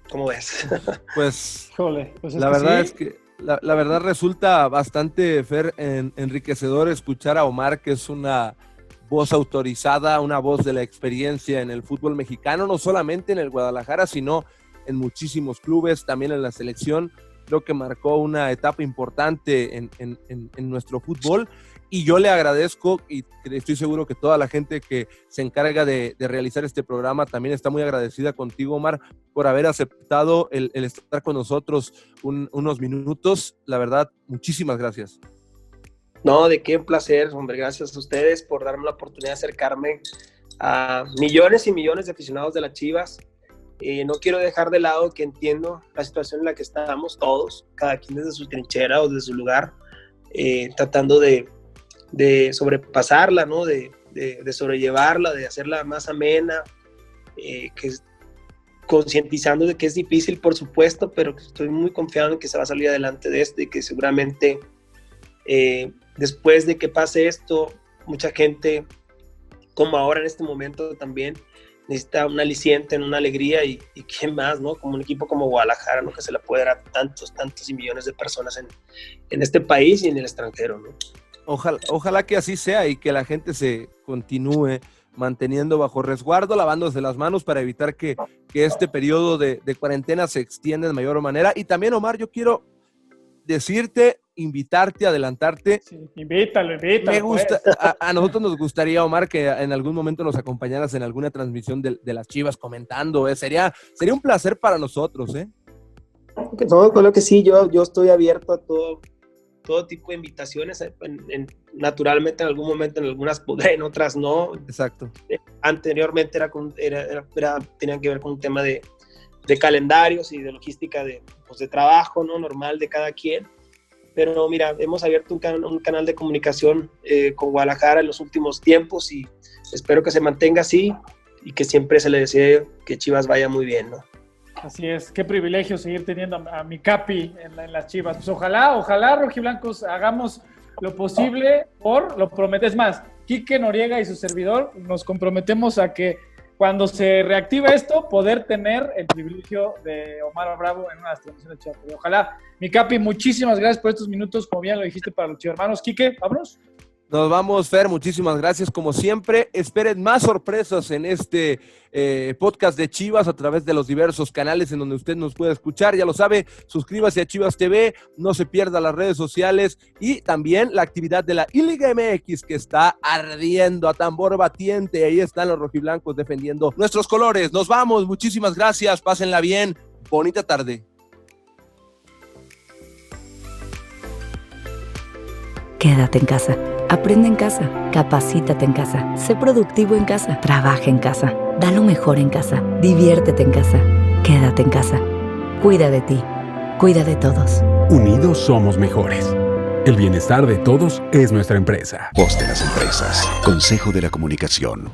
¿Cómo ves? Pues, Híjole, pues la verdad es que la verdad resulta bastante, Fer, enriquecedor escuchar a Omar, que es una voz autorizada, una voz de la experiencia en el fútbol mexicano, no solamente en el Guadalajara, sino en muchísimos clubes, también en la selección. Creo que marcó una etapa importante en nuestro fútbol, y yo le agradezco, y estoy seguro que toda la gente que se encarga de realizar este programa también está muy agradecida contigo, Omar, por haber aceptado el estar con nosotros unos minutos. La verdad, muchísimas gracias. No, de qué placer, hombre, gracias a ustedes por darme la oportunidad de acercarme a millones y millones de aficionados de las Chivas. No quiero dejar de lado que entiendo la situación en la que estamos todos, cada quien desde su trinchera o desde su lugar, tratando de sobrepasarla, ¿no? De sobrellevarla, de hacerla más amena, concientizando de que es difícil, por supuesto, pero estoy muy confiado en que se va a salir adelante de esto, y que seguramente después de que pase esto, mucha gente, como ahora en este momento también, necesita un aliciente, una alegría, y quién más, ¿no? Como un equipo como Guadalajara, ¿no? Que se le puede dar a tantos y millones de personas en este país y en el extranjero, ¿no? Ojalá que así sea, y que la gente se continúe manteniendo bajo resguardo, lavándose las manos para evitar que este periodo de cuarentena se extienda de mayor manera. Y también, Omar, yo quiero decirte, invitarte, adelantarte. Sí, invítalo. Me gusta, pues. A nosotros nos gustaría, Omar, que en algún momento nos acompañaras en alguna transmisión de las Chivas comentando. Sería un placer para nosotros, ¿eh? No, claro que sí, yo estoy abierto a todo tipo de invitaciones. Naturalmente en algún momento, en algunas podré, en otras no. Exacto. Anteriormente tenían que ver con un tema de calendarios y de logística de trabajo, ¿no? Normal de cada quien. Pero mira, hemos abierto un canal de comunicación con Guadalajara en los últimos tiempos, y espero que se mantenga así, y que siempre se le desee que Chivas vaya muy bien, ¿no? Así es, qué privilegio seguir teniendo a mi Capi en las Chivas. Pues ojalá, rojiblancos, hagamos lo posible lo prometes más. Quique Noriega y su servidor nos comprometemos a que cuando se reactiva esto, poder tener el privilegio de Omar Bravo en una de las transmisiones de Chivas. Ojalá. Mi Capi, muchísimas gracias por estos minutos, como bien lo dijiste, para los chivermanos. Quique, vámonos. Nos vamos, Fer, muchísimas gracias como siempre. Esperen más sorpresas en este podcast de Chivas a través de los diversos canales en donde usted nos puede escuchar. Ya lo sabe, suscríbase a Chivas TV, no se pierda las redes sociales y también la actividad de la I-Liga MX que está ardiendo a tambor batiente. Ahí están los rojiblancos defendiendo nuestros colores. Nos vamos, muchísimas gracias, pásenla bien, bonita tarde. Quédate en casa, aprende en casa, capacítate en casa, sé productivo en casa, trabaja en casa, da lo mejor en casa, diviértete en casa, quédate en casa. Cuida de ti, cuida de todos. Unidos somos mejores. El bienestar de todos es nuestra empresa. Voz de las empresas. Consejo de la Comunicación.